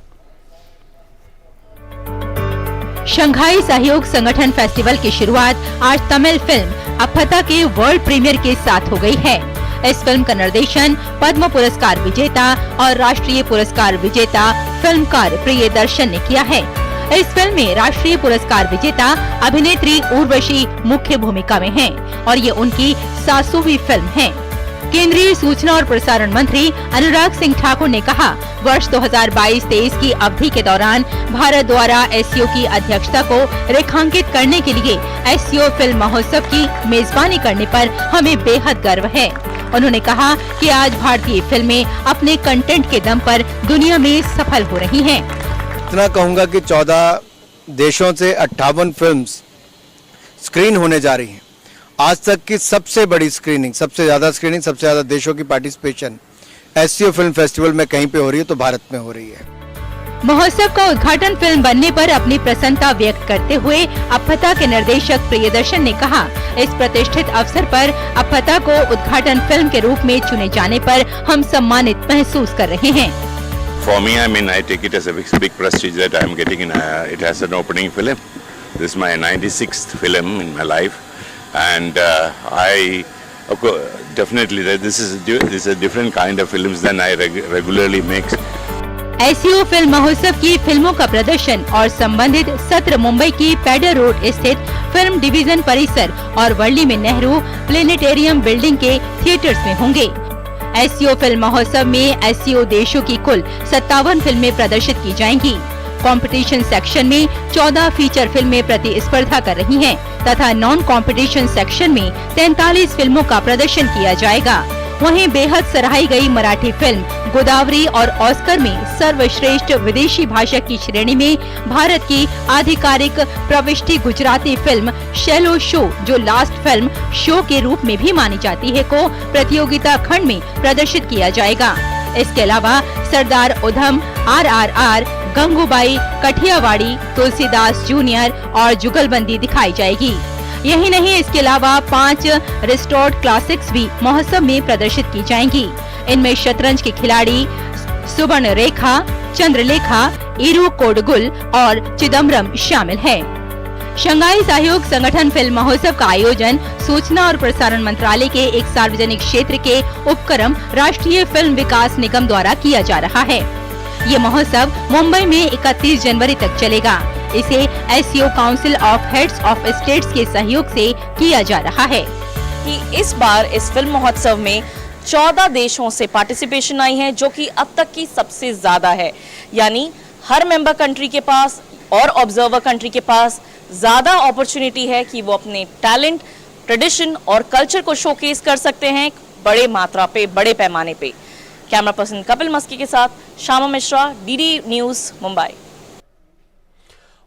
शंघाई सहयोग संगठन फेस्टिवल की शुरुआत आज तमिल फिल्म अप्पता के वर्ल्ड प्रीमियर के साथ हो गई है। इस फिल्म का निर्देशन पद्म पुरस्कार विजेता और राष्ट्रीय पुरस्कार विजेता फिल्मकार प्रियदर्शन ने किया है। इस फिल्म में राष्ट्रीय पुरस्कार विजेता अभिनेत्री उर्वशी मुख्य भूमिका में हैं और ये उनकी 700वीं फिल्म है। केंद्रीय सूचना और प्रसारण मंत्री अनुराग सिंह ठाकुर ने कहा, वर्ष 2022-23 की अवधि के दौरान भारत द्वारा एससीओ की अध्यक्षता को रेखांकित करने के लिए एससीओ फिल्म महोत्सव की मेजबानी करने पर हमें बेहद गर्व है। उन्होंने कहा कि आज भारतीय फिल्में अपने कंटेंट के दम पर दुनिया में सफल हो रही हैं। इतना कहूंगा कि 14 देशों से 58 फिल्म्स स्क्रीन होने जा रही हैं। आज तक की सबसे बड़ी स्क्रीनिंग, सबसे ज्यादा देशों की पार्टिसिपेशन एससीओ फिल्म फेस्टिवल में कहीं पे हो रही है तो भारत में हो रही है। महोत्सव का उद्घाटन फिल्म बनने पर अपनी प्रसन्नता व्यक्त करते हुए अप्पता के निर्देशक प्रियदर्शन ने कहा, इस प्रतिष्ठित अवसर पर अप्पता को उद्घाटन फिल्म के रूप में चुने जाने पर हम सम्मानित महसूस कर रहे हैं। For me, I take it as a big prestige that I am getting in. It has an opening film. This is my 96th film in my life, and I definitely this is a different kind of films than I regularly make. SCO film महोत्सव की फिल्मों का प्रदर्शन और संबंधित सत्र मुंबई की pader road स्थित फिल्म डिवीजन परिसर और वर्ली में नेहरू प्लेनेटेरियम बिल्डिंग के थिएटर्स में होंगे। एससीओ फिल्म महोत्सव में एससीओ देशों की कुल 57 फिल्में प्रदर्शित की जाएंगी। कंपटीशन सेक्शन में 14 फीचर फिल्में प्रतिस्पर्धा कर रही हैं तथा नॉन कंपटीशन सेक्शन में 43 फिल्मों का प्रदर्शन किया जाएगा। वहीं बेहद सराही गई मराठी फिल्म गोदावरी और ऑस्कर में सर्वश्रेष्ठ विदेशी भाषा की श्रेणी में भारत की आधिकारिक प्रविष्टि गुजराती फिल्म शैलो शो, जो लास्ट फिल्म शो के रूप में भी मानी जाती है, को प्रतियोगिता खंड में प्रदर्शित किया जाएगा। इसके अलावा सरदार उधम, RRR, गंगूबाई, कठियावाड़ी, तुलसीदास जूनियर और जुगलबंदी दिखाई जाएगी। यही नहीं, इसके अलावा 5 रिस्टोर्ड क्लासिक्स भी महोत्सव में प्रदर्शित की जाएंगी। इनमें शतरंज के खिलाड़ी सुवर्ण रेखा, चंद्रलेखा, इरू कोडगुल और चिदम्बरम शामिल है। शंघाई सहयोग संगठन फिल्म महोत्सव का आयोजन सूचना और प्रसारण मंत्रालय के एक सार्वजनिक क्षेत्र के उपक्रम राष्ट्रीय फिल्म विकास निगम द्वारा किया जा रहा है। ये महोत्सव मुंबई में 31 जनवरी तक चलेगा। इसे SCO council of heads of states के सहयोग से किया जा रहा है। कि इस बार इस फिल्म महोत्सव में 14 देशों से पार्टिसिपेशन आई है, जो कि अब तक की सबसे ज्यादा है। यानी हर मेंबर कंट्री के पास और ऑब्जर्वर कंट्री के पास ज्यादा अपॉर्चुनिटी है कि वो अपने टैलेंट, ट्रेडिशन और कल्चर को शोकेस कर सकते हैं बड़े मात्रा पे, बड़े पैमाने पे। कैमरा पर्सन कपिल मस्की के साथ श्यामा मिश्रा, डीडी न्यूज, मुंबई।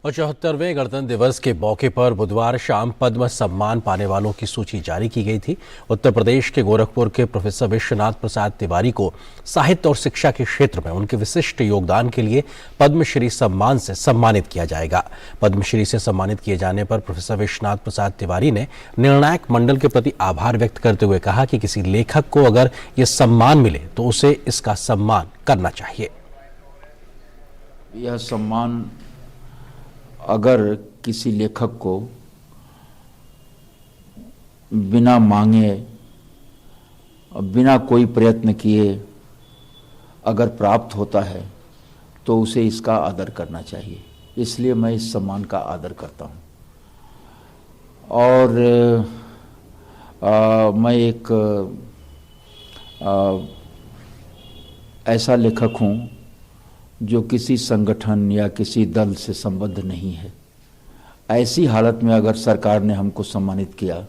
और 74वें गणतंत्र दिवस के मौके पर बुधवार शाम पद्म सम्मान पाने वालों की सूची जारी की गई थी। उत्तर प्रदेश के गोरखपुर के प्रोफेसर विश्वनाथ प्रसाद तिवारी को साहित्य और शिक्षा के क्षेत्र में उनके विशिष्ट योगदान के लिए पद्मश्री सम्मान से सम्मानित किया जाएगा। पद्मश्री से सम्मानित किए जाने पर प्रोफेसर विश्वनाथ प्रसाद तिवारी ने निर्णायक मंडल के प्रति आभार व्यक्त करते हुए कहा कि किसी लेखक को अगर ये सम्मान मिले तो उसे इसका सम्मान करना चाहिए। यह सम्मान अगर किसी लेखक को बिना मांगे, बिना कोई प्रयत्न किए अगर प्राप्त होता है तो उसे इसका आदर करना चाहिए। इसलिए मैं इस सम्मान का आदर करता हूँ। और मैं एक ऐसा लेखक हूँ जो किसी संगठन या किसी दल से संबद्ध नहीं है। ऐसी हालत में अगर सरकार ने हमको सम्मानित किया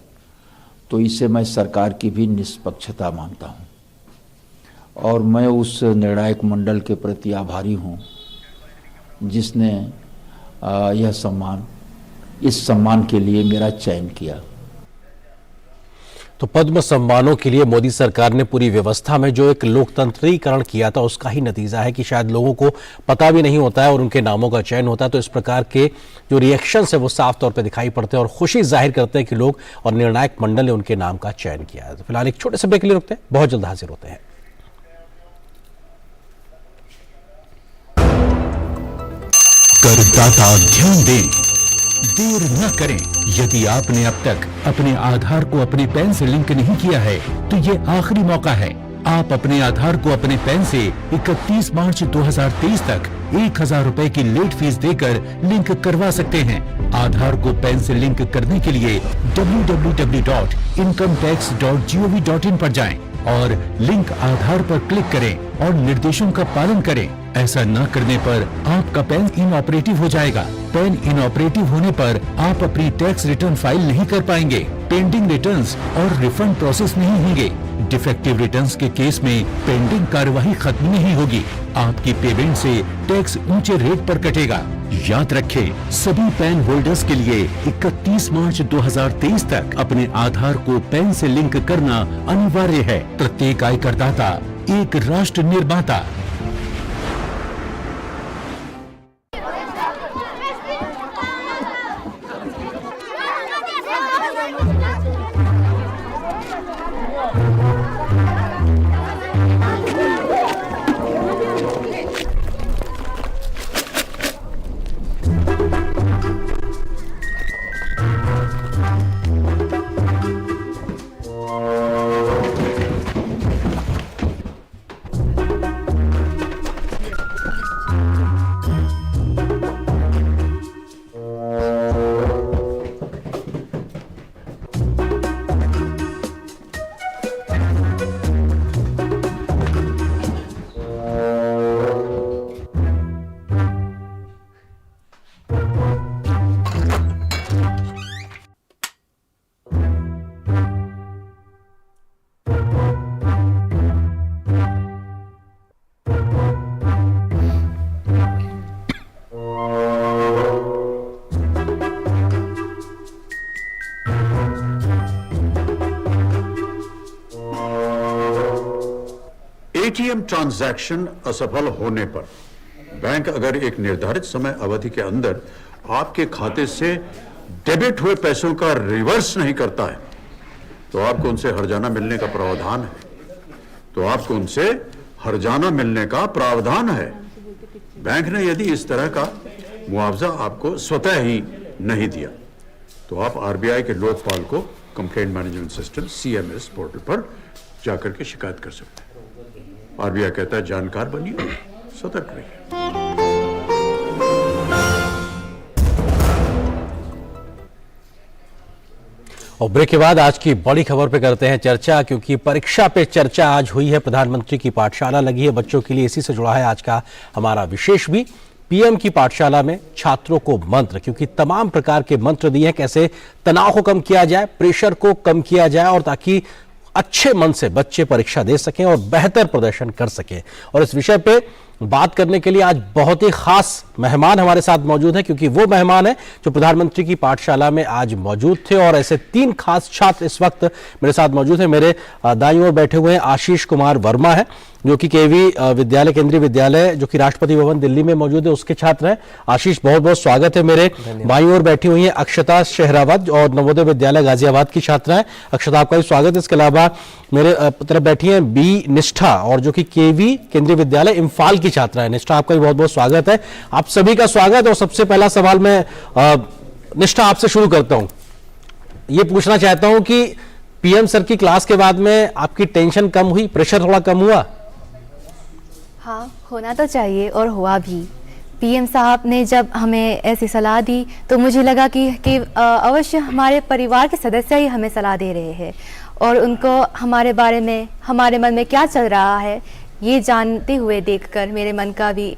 तो इसे मैं सरकार की भी निष्पक्षता मानता हूँ और मैं उस निर्णायक मंडल के प्रति आभारी हूँ जिसने यह सम्मान, इस सम्मान के लिए मेरा चयन किया। तो पद्म सम्मानों के लिए मोदी सरकार ने पूरी व्यवस्था में जो एक लोकतंत्रीकरण किया था उसका ही नतीजा है कि शायद लोगों को पता भी नहीं होता है और उनके नामों का चयन होता है। तो इस प्रकार के जो रिएक्शन है वो साफ तौर पे दिखाई पड़ते हैं और खुशी जाहिर करते हैं कि लोग और निर्णायक मंडल ने उनके नाम का चयन किया है। तो फिलहाल एक छोटे से ब्रेक के लिए रुकते हैं, बहुत जल्द हाजिर होते हैं। करदाता ध्यान दें, देर न करें। यदि आपने अब तक अपने आधार को अपने पैन से लिंक नहीं किया है तो ये आखिरी मौका है। आप अपने आधार को अपने पैन से 31 मार्च 2023 तक 1000 रुपए की लेट फीस देकर लिंक करवा सकते हैं। आधार को पैन से लिंक करने के लिए www.incometax.gov.in पर जाएं और लिंक आधार पर क्लिक करें और निर्देशों का पालन करें। ऐसा न करने पर आपका पैन इनऑपरेटिव हो जाएगा। पैन इनऑपरेटिव होने पर आप अपनी टैक्स रिटर्न फाइल नहीं कर पाएंगे। पेंडिंग रिटर्न्स और रिफंड प्रोसेस नहीं होंगे। डिफेक्टिव रिटर्न्स के केस में पेंडिंग कार्यवाही खत्म नहीं होगी। आपकी पेमेंट से टैक्स ऊंचे रेट पर कटेगा। याद रखें, सभी पैन होल्डर्स के लिए 31 मार्च 2023 तक अपने आधार को पैन से लिंक करना अनिवार्य है। प्रत्येक आयकरदाता एक राष्ट्र निर्माता। एटीएम ट्रांजैक्शन असफल होने पर बैंक अगर एक निर्धारित समय अवधि के अंदर आपके खाते से डेबिट हुए पैसों का रिवर्स नहीं करता है तो आपको उनसे हर्जाना मिलने का प्रावधान है। बैंक ने यदि इस तरह का मुआवजा आपको स्वतः ही नहीं दिया तो आप आरबीआई के लोकपाल को complaint management system CMS portal पर जाकर के शिकायत कर सकते हैं। आरबीआई कहता है जानकार बनिए, सतर्क रहिए। और ब्रेक के बाद आज की बड़ी खबर पे करते हैं चर्चा, क्योंकि परीक्षा पे चर्चा आज हुई है। प्रधानमंत्री की पाठशाला लगी है बच्चों के लिए, इसी से जुड़ा है आज का हमारा विशेष भी। पीएम की पाठशाला में छात्रों को मंत्र, क्योंकि तमाम प्रकार के मंत्र दिए हैं कैसे तनाव को कम किया जाए, प्रेशर को कम किया जाए और ताकि अच्छे मन से बच्चे परीक्षा दे सकें और बेहतर प्रदर्शन कर सकें। और इस विषय पे बात करने के लिए आज बहुत ही खास मेहमान हमारे साथ मौजूद हैं, क्योंकि वो मेहमान हैं जो प्रधानमंत्री की पाठशाला में आज मौजूद थे। और ऐसे 3 खास छात्र इस वक्त मेरे साथ मौजूद हैं। मेरे दाईं ओर बैठे हुए हैं आशीष कुमार वर्मा है, जो कि केवी विद्यालय, केंद्रीय विद्यालय जो कि राष्ट्रपति भवन दिल्ली में मौजूद है, उसके छात्र हैं। आशीष, बहुत बहुत स्वागत है। मेरे बाईं ओर बैठी हुई है अक्षता शेहरावत और नवोदय विद्यालय गाजियाबाद की छात्रा है। अक्षता, आपका भी स्वागत है। इसके अलावा मेरे तरफ बैठी है बी निष्ठा, और जो कि केवी केंद्रीय विद्यालय इम्फाल की छात्रा है। निष्ठा, आपका भी बहुत बहुत स्वागत है। आप सभी का स्वागत। और सबसे पहला सवाल मैं निष्ठा आपसे शुरू करता हूं। ये पूछना चाहता हूं कि पीएम सर की क्लास के बाद में आपकी टेंशन कम हुई, प्रेशर थोड़ा कम हुआ? हाँ, होना तो चाहिए और हुआ भी। पीएम साहब ने जब हमें ऐसी सलाह दी तो मुझे लगा कि अवश्य हमारे परिवार के सदस्य ही हमें सलाह दे रहे हैं और उनको हमारे बारे में, हमारे मन में क्या चल रहा है, ये जानते हुए देखकर मेरे मन का भी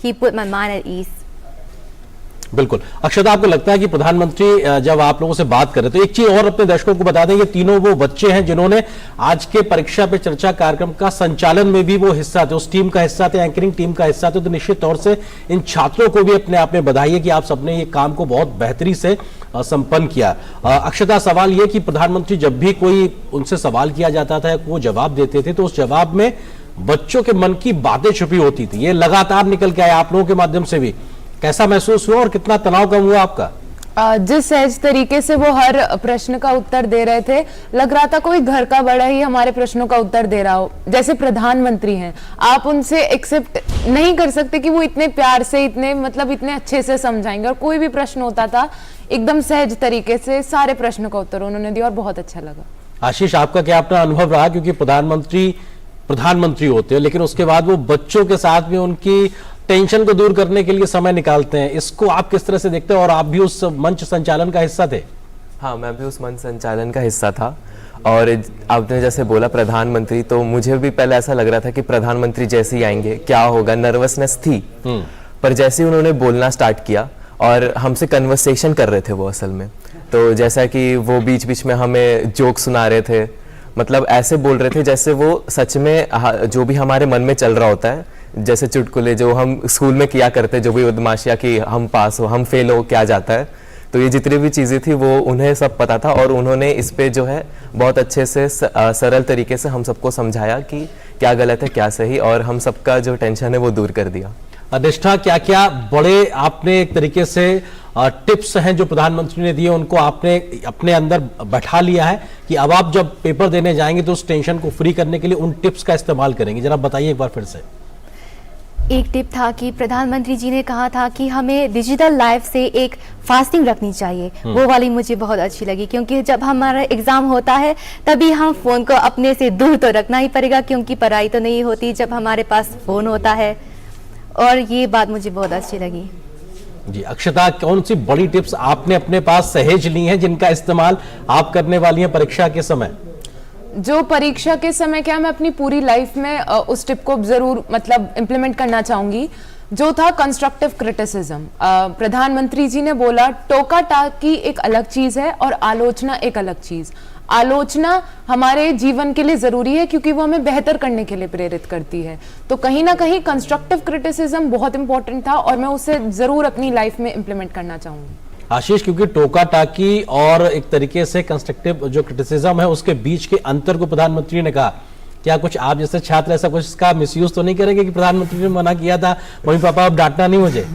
he put my mind at ease। बिल्कुल। अक्षता, आपको लगता है कि प्रधानमंत्री जब आप लोगों से बात कर रहे तो एक चीज और अपने दर्शकों को बता दें, ये तीनों वो बच्चे हैं जिन्होंने आज के परीक्षा पे चर्चा कार्यक्रम का संचालन में भी वो हिस्सा थे, उस टीम का हिस्सा थे, एंकरिंग टीम का हिस्सा थे। तो निश्चित तौर से इन छात्रों को भी अपने आप में बधाई है कि आप सबने ये काम को बहुत बेहतरी से संपन्न किया। अक्षता, सवाल ये कि प्रधानमंत्री जब भी कोई उनसे सवाल किया जाता था, वो जवाब देते थे, तो उस जवाब में बच्चों के मन की बातें छुपी होती थी। ये लगातार निकल के आए आप लोगों के माध्यम से भी। कैसा महसूस हुआ और कितना तनाव कम हुआ आपका? जिस सहज तरीके से वो हर प्रश्न का उत्तर दे रहे थे, लग रहा था कोई घर का बड़ा ही हमारे प्रश्नों का उत्तर दे रहा हो। जैसे प्रधानमंत्री हैं, आप उनसे एक्सेप्ट नहीं कर सकते कि वो इतने प्यार से, इतने अच्छे से समझाएंगे। और कोई भी प्रश्न होता था, एकदम सहज तरीके से सारे प्रश्नों का उत्तर उन्होंने दिया और बहुत अच्छा लगा। आशीष, आपका क्या अपना अनुभव रहा? क्योंकि प्रधानमंत्री होते हैं, लेकिन उसके बाद वो बच्चों के साथ में उनकी टेंशन को दूर करने के लिए समय निकालते हैं। इसको आप किस तरह से देखते हैं? और आप भी उस मंच संचालन का हिस्सा थे? हाँ, मैं भी उस मंच संचालन का हिस्सा था। और आपने जैसे बोला प्रधानमंत्री, तो मुझे भी पहले ऐसा लग रहा था कि प्रधानमंत्री जैसे ही आएंगे क्या होगा, नर्वसनेस थी। पर जैसे ही उन्होंने बोलना स्टार्ट किया और हमसे कन्वर्सेशन कर रहे थे वो असल में, तो जैसा कि वो बीच बीच में हमें जोक सुना रहे थे, मतलब ऐसे बोल रहे थे जैसे वो सच में जो भी हमारे मन में चल रहा होता है, जैसे चुटकुले जो हम स्कूल में किया करते, जो भी बदमाशियाँ कि हम पास हो, हम फेल हो, क्या जाता है, तो ये जितनी भी चीज़ें थी वो उन्हें सब पता था। और उन्होंने इस पे जो है बहुत अच्छे से सरल तरीके से हम सबको समझाया कि क्या गलत है क्या सही, और हम सबका जो टेंशन है वो दूर कर दिया। निष्ठा, क्या क्या बड़े आपने एक तरीके से टिप्स हैं जो प्रधानमंत्री ने दिए, उनको आपने अपने अंदर बैठा लिया है कि अब आप जब पेपर देने जाएंगे तो उस टेंशन को फ्री करने के लिए उन टिप्स का इस्तेमाल करेंगे? जरा बताइए एक बार फिर से। एक टिप था कि प्रधानमंत्री जी ने कहा था कि हमें डिजिटल लाइफ से एक फास्टिंग रखनी चाहिए। वो वाली मुझे बहुत अच्छी लगी, क्योंकि जब हमारा एग्जाम होता है तभी हम फोन को अपने से दूर तो रखना ही पड़ेगा, क्योंकि पढ़ाई तो नहीं होती जब हमारे पास फोन होता है। और ये बात मुझे बहुत अच्छी लगी। जी अक्षता, कौन सी बड़ी टिप्स आपने अपने पास सहेज ली हैं जिनका इस्तेमाल आप करने वाली हैं परीक्षा के समय? जो परीक्षा के समय क्या, मैं अपनी पूरी लाइफ में उस टिप को जरूर इम्प्लीमेंट करना चाहूंगी, जो था कंस्ट्रक्टिव क्रिटिसिज्म। प्रधानमंत्री जी ने बोला टोका टाकी एक अलग चीज है और आलोचना एक अलग चीज। आलोचना हमारे जीवन के लिए जरूरी है क्योंकि वो हमें बेहतर करने के लिए प्रेरित करती है। तो कहीं ना कहीं कंस्ट्रक्टिव क्रिटिसिज्म बहुत इंपॉर्टेंट था और मैं उसे जरूर अपनी लाइफ में इम्प्लीमेंट करना चाहूंगी। आशीष, क्योंकि टोका टाकी और एक तरीके से कंस्ट्रक्टिव जो क्रिटिसिज्म है उसके बीच के अंतर को प्रधानमंत्री ने कहा क्या कुछ आप जैसे छात्र ऐसा कुछ इसका मिसयूज तो नहीं करेंगे कि प्रधानमंत्री ने मना किया था, मम्मी पापा अब डांटना नहीं मुझे?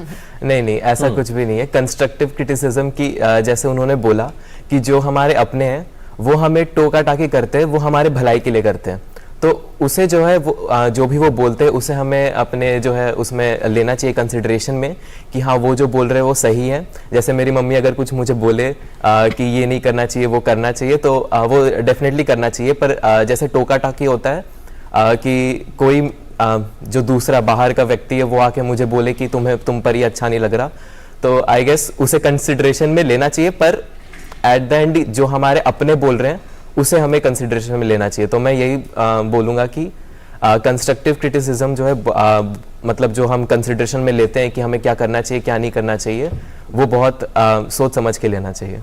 नहीं, ऐसा कुछ भी नहीं है। कंस्ट्रक्टिव क्रिटिसिज्म की जैसे उन्होंने बोला कि जो हमारे अपने हैं वो हमें टोका टाकी करते हैं, वो हमारे भलाई के लिए करते हैं, तो उसे जो है वो जो भी वो बोलते हैं उसे हमें अपने जो है उसमें लेना चाहिए कंसिडरेशन में कि हाँ वो जो बोल रहे हैं वो सही है। जैसे मेरी मम्मी अगर कुछ मुझे बोले कि ये नहीं करना चाहिए वो करना चाहिए तो वो डेफिनेटली करना चाहिए, पर जैसे टोका टाकी होता है कि कोई जो दूसरा बाहर का व्यक्ति है वो आके मुझे बोले कि तुम पर ये अच्छा नहीं लग रहा, तो आई गेस उसे कंसिडरेशन में लेना चाहिए, पर एट द एंड जो हमारे अपने बोल रहे हैं उसे हमें कंसिडरेशन में लेना चाहिए। तो मैं यही बोलूँगा कि कंस्ट्रक्टिव क्रिटिसिज्म जो है मतलब जो हम कंसिडरेशन में लेते हैं कि हमें क्या करना चाहिए क्या नहीं करना चाहिए, वो बहुत सोच समझ के लेना चाहिए।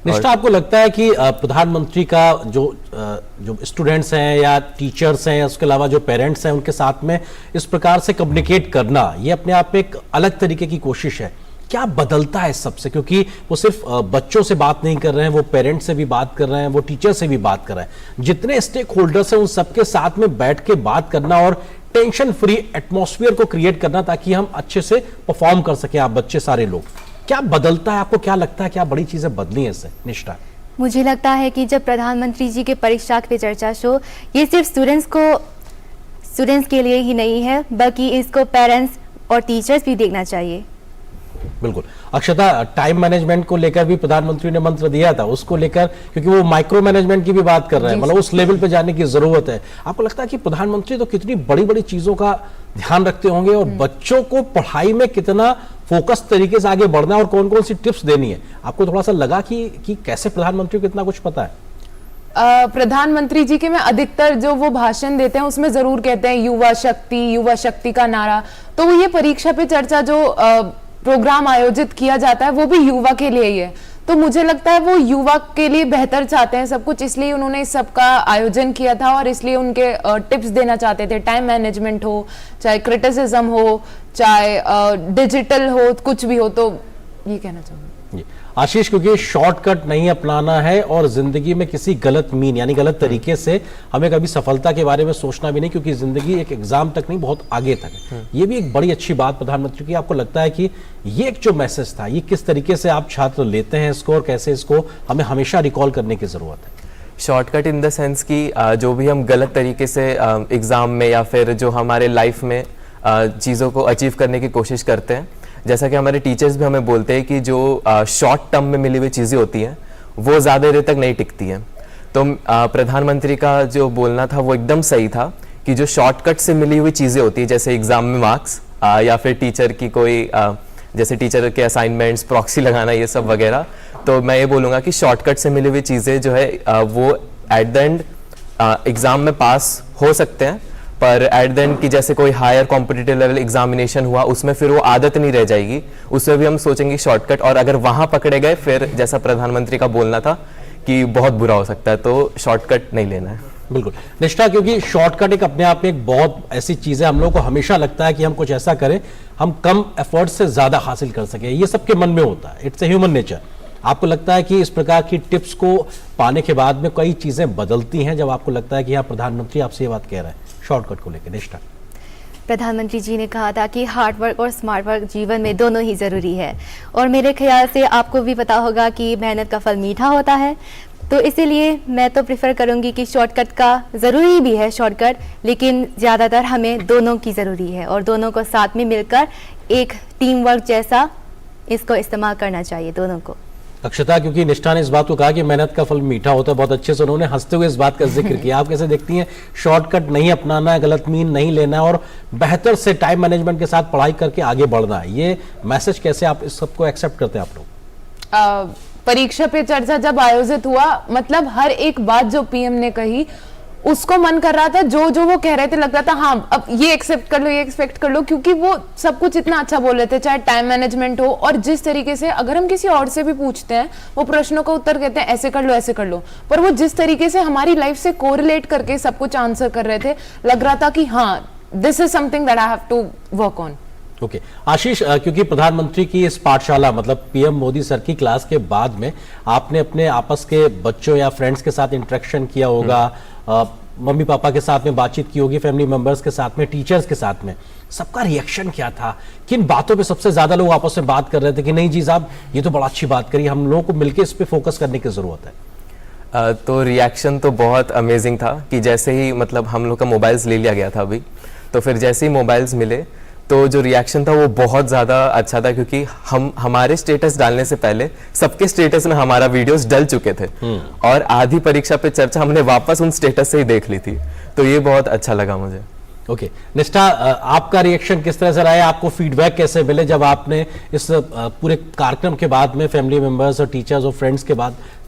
निष्ठा, आपको लगता है कि प्रधानमंत्री का जो स्टूडेंट्स हैं या टीचर्स हैं, उसके अलावा जो पेरेंट्स हैं, उनके साथ में इस प्रकार से कम्युनिकेट करना, ये अपने आप में एक अलग तरीके की कोशिश है? क्या बदलता है इस सबसे? क्योंकि वो सिर्फ बच्चों से बात नहीं कर रहे हैं, वो पेरेंट्स से भी बात कर रहे हैं, वो टीचर से भी बात कर रहे हैं। जितने स्टेक होल्डर्स हैं उन सबके साथ में बैठ के बात करना और टेंशन फ्री एटमॉस्फेयर को क्रिएट करना ताकि हम अच्छे से परफॉर्म कर सके, आप बच्चे सारे लोग। क्या बदलता है? आपको क्या लगता है क्या बड़ी चीजें बदली हैं इससे? निष्ठा, मुझे लगता है कि जब प्रधानमंत्री जी के परीक्षा पे चर्चा शो, ये सिर्फ स्टूडेंट्स के लिए ही नहीं है, बल्कि इसको पेरेंट्स और टीचर्स भी देखना चाहिए। बिल्कुल। अक्षता, टाइम मैनेजमेंट को लेकर भी प्रधानमंत्री ने मंत्र दिया था, उसको लेकर क्योंकि वो माइक्रो मैनेजमेंट की भी बात कर रहे हैं, मतलब उस लेवल पे जाने की जरूरत है। आपको लगता है कि प्रधानमंत्री तो कितनी बड़ी बड़ी चीजों का ध्यान रखते होंगे और बच्चों को पढ़ाई में कितना फोकस तरीके से आगे बढ़ना और कौन कौन सी टिप्स देनी है? आपको थोड़ा सा लगा कि कैसे प्रधानमंत्री को इतना कुछ पता है? प्रधानमंत्री जी के मैं अधिकतर जो वो भाषण देते हैं उसमें जरूर कहते हैं युवा शक्ति का नारा, तो वो ये परीक्षा पे चर्चा जो प्रोग्राम आयोजित किया जाता है वो भी युवा के लिए ही है। तो मुझे लगता है वो युवा के लिए बेहतर चाहते हैं सब कुछ, इसलिए उन्होंने इस सब का आयोजन किया था और इसलिए उनके टिप्स देना चाहते थे। टाइम मैनेजमेंट हो, चाहे क्रिटिसिज्म हो, चाहे डिजिटल हो, कुछ भी हो, तो ये कहना चाहूंगी। आशीष, क्योंकि शॉर्टकट नहीं अपनाना है और जिंदगी में किसी गलत मीन यानी गलत तरीके से हमें कभी सफलता के बारे में सोचना भी नहीं, क्योंकि जिंदगी एक एग्जाम तक नहीं बहुत आगे तक है। ये भी एक बड़ी अच्छी बात प्रधानमंत्री की। आपको लगता है कि ये एक जो मैसेज था, ये किस तरीके से आप छात्र लेते हैं इसको और कैसे इसको हमें हमेशा रिकॉल करने की जरूरत है? शॉर्टकट इन द सेंस कि जो भी हम गलत तरीके से एग्जाम में या फिर जो हमारे लाइफ में चीज़ों को अचीव करने की कोशिश करते हैं, जैसा कि हमारे टीचर्स भी हमें बोलते हैं कि जो शॉर्ट टर्म में मिली हुई चीज़ें होती हैं वो ज़्यादा देर तक नहीं टिकती हैं। तो प्रधानमंत्री का जो बोलना था वो एकदम सही था कि जो शॉर्टकट से मिली हुई चीज़ें होती हैं, जैसे एग्ज़ाम में मार्क्स या फिर टीचर की कोई जैसे टीचर के असाइनमेंट्स, प्रॉक्सी लगाना, ये सब वगैरह, तो मैं ये बोलूँगा कि शॉर्टकट से मिली हुई चीज़ें जो है वो एट द एंड एग्ज़ाम में पास हो सकते हैं, पर एट द एंड की जैसे कोई हायर कॉम्पिटिटिव लेवल एग्जामिनेशन हुआ उसमें फिर वो आदत नहीं रह जाएगी, उसमें भी हम सोचेंगे शॉर्टकट, और अगर वहां पकड़े गए फिर जैसा प्रधानमंत्री का बोलना था कि बहुत बुरा हो सकता है, तो शॉर्टकट नहीं लेना है। बिल्कुल निष्ठा, क्योंकि शॉर्टकट एक अपने आप में एक बहुत ऐसी चीज है, हम लोगों को हमेशा लगता है कि हम कुछ ऐसा करें हम कम एफर्ट से ज्यादा हासिल कर सके, ये सबके मन में होता है, इट्स ए ह्यूमन नेचर। आपको लगता है कि इस प्रकार की टिप्स को पाने के बाद में कई चीजें बदलती हैं जब आपको लगता है कि हाँ प्रधानमंत्री आपसे ये बात कह रहे हैं शॉर्टकट को लेकर? निष्ठा, प्रधानमंत्री जी ने कहा था कि हार्ड वर्क और स्मार्ट वर्क जीवन में दोनों ही ज़रूरी है, और मेरे ख्याल से आपको भी पता होगा कि मेहनत का फल मीठा होता है, तो इसीलिए मैं तो प्रेफर करूंगी कि शॉर्टकट का ज़रूरी भी है शॉर्टकट, लेकिन ज़्यादातर हमें दोनों की ज़रूरी है और दोनों को साथ में मिलकर एक टीम वर्क जैसा इसको इस्तेमाल करना चाहिए दोनों को। अक्षता, क्योंकि निष्ठा ने इस बात को कहा कि मेहनत का फल मीठा होता है, बहुत अच्छे से उन्होंने हंसते हुए इस बात का जिक्र किया। आप कैसे देखती हैं, शॉर्टकट नहीं अपनाना है, गलत मीन नहीं लेना है और बेहतर से टाइम मैनेजमेंट के साथ पढ़ाई करके आगे बढ़ना है, ये मैसेज कैसे आप इस सबको एक्सेप्ट करते हैं आप लोग? परीक्षा पे चर्चा जब आयोजित हुआ, मतलब हर एक बात जो पीएम ने कही उसको मन कर रहा था, जो वो कह रहे थे लग रहा था हाँ अब ये एक्सेप्ट कर लो, ये एक्सपेक्ट कर लो, क्योंकि वो सब कुछ इतना अच्छा बोल रहे थे, चाहे टाइम मैनेजमेंट हो, और जिस तरीके से अगर हम किसी और से भी पूछते हैं वो प्रश्नों का उत्तर कहते हैं ऐसे कर लो ऐसे कर लो, पर वो जिस तरीके से हमारी लाइफ से कोरिलेट करके सब कुछ आंसर कर रहे थे, लग रहा था कि हाँ this is something that I have to work on. Okay Ashish, क्योंकि प्रधानमंत्री की इस पाठशाला मतलब पीएम मोदी सर की क्लास के बाद में आपने अपने आपस के बच्चों या फ्रेंड्स के साथ इंटरेक्शन किया होगा, मम्मी पापा के साथ में बातचीत की होगी, फैमिली मेंबर्स के साथ में, टीचर्स के साथ में, सबका रिएक्शन क्या था? किन बातों पे सबसे ज्यादा लोग आपस में बात कर रहे थे कि नहीं जी साहब ये तो बड़ा अच्छी बात करी, हम लोगों को मिलकर इस पे फोकस करने की जरूरत है? तो रिएक्शन तो बहुत अमेजिंग था कि जैसे ही मतलब हम लोग का मोबाइल्स ले लिया गया था अभी, तो फिर जैसे ही मोबाइल्स मिले तो जो रिएक्शन था वो बहुत ज़्यादा अच्छा था, क्योंकि हमारे स्टेटस डालने से पहले सबके स्टेटस में हमारा वीडियोस डल चुके थे और आधी परीक्षा पे चर्चा हमने वापस उन स्टेटस से ही देख ली थी, तो ये बहुत अच्छा लगा मुझे। ओके निष्ठा, आपका रिएक्शन किस तरह से रहा है? आपको फीडबैक कैसे मिले जब आपने इस पूरे कार्यक्रम के बाद में फैमिली मेंबर्स और टीचर्स और फ्रेंड्स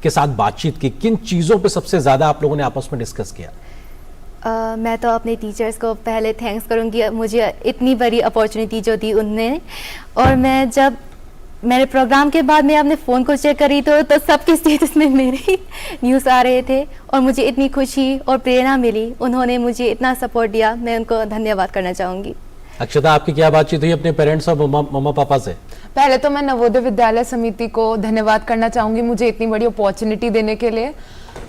के साथ बातचीत की? किन चीज़ों पे सबसे ज़्यादा आप लोगों ने आपस में डिस्कस किया? मैं तो अपने टीचर्स को पहले थैंक्स करूंगी, मुझे इतनी बड़ी अपॉर्चुनिटी जो दी उनने। और मैं जब मेरे प्रोग्राम के बाद मैं अपने फ़ोन को चेक करी तो सबके स्टेटस में मेरे ही न्यूज़ आ रहे थे और मुझे इतनी खुशी और प्रेरणा मिली। उन्होंने मुझे इतना सपोर्ट दिया, मैं उनको धन्यवाद करना चाहूँगी। अक्षता, आपकी क्या बातचीत हुई अपने पेरेंट्स और मम्मा पापा से? पहले तो मैं नवोदय विद्यालय समिति को धन्यवाद करना चाहूंगी मुझे इतनी बड़ी अपॉर्चुनिटी देने के लिए।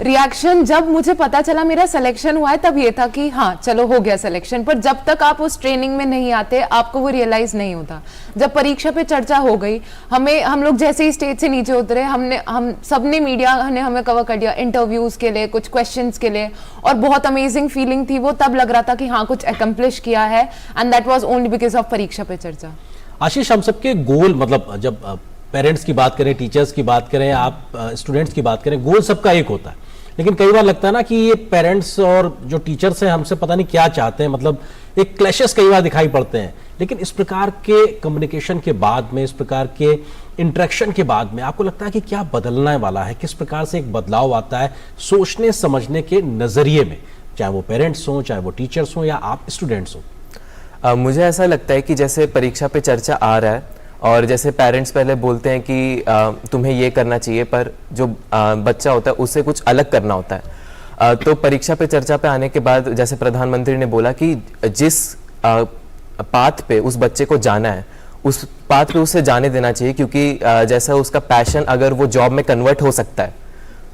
रिएक्शन जब मुझे पता चला मेरा सिलेक्शन हुआ है तब ये था कि हाँ चलो हो गया सिलेक्शन, पर जब तक आप उस ट्रेनिंग में नहीं आते आपको वो रियलाइज नहीं होता। जब परीक्षा पे चर्चा हो गई, हम लोग जैसे ही स्टेज से नीचे उतरे, हम सबने मीडिया ने हमें कवर कर दिया इंटरव्यूज के लिए, कुछ क्वेश्चंस के लिए, और बहुत अमेजिंग फीलिंग थी वो। तब लग रहा था कि हाँ कुछ अकम्प्लिश किया है, and that was only because of परीक्षा पे चर्चा। आशीष, हम सबके गोल, मतलब जब पेरेंट्स की बात करें, टीचर्स की बात करें, आप स्टूडेंट्स की बात करें, गोल सबका एक होता है, लेकिन कई बार लगता है ना कि ये पेरेंट्स और जो टीचर्स हैं हमसे पता नहीं क्या चाहते हैं, मतलब एक क्लैशेस कई बार दिखाई पड़ते हैं। लेकिन इस प्रकार के कम्युनिकेशन के बाद में, इस प्रकार के इंटरेक्शन के बाद में आपको लगता है कि क्या बदलने वाला है? किस प्रकार से एक बदलाव आता है सोचने समझने के नजरिए में, चाहे वो पेरेंट्स हों, चाहे वो टीचर्स हों या आप स्टूडेंट्स हों? मुझे ऐसा लगता है कि जैसे परीक्षा पे चर्चा आ रहा है और जैसे पेरेंट्स पहले बोलते हैं कि तुम्हें ये करना चाहिए, पर जो बच्चा होता है उसे कुछ अलग करना होता है। तो परीक्षा पे चर्चा पे आने के बाद जैसे प्रधानमंत्री ने बोला कि जिस पाथ पे उस बच्चे को जाना है उस पाथ पे उसे जाने देना चाहिए, क्योंकि जैसा उसका पैशन अगर वो जॉब में कन्वर्ट हो सकता है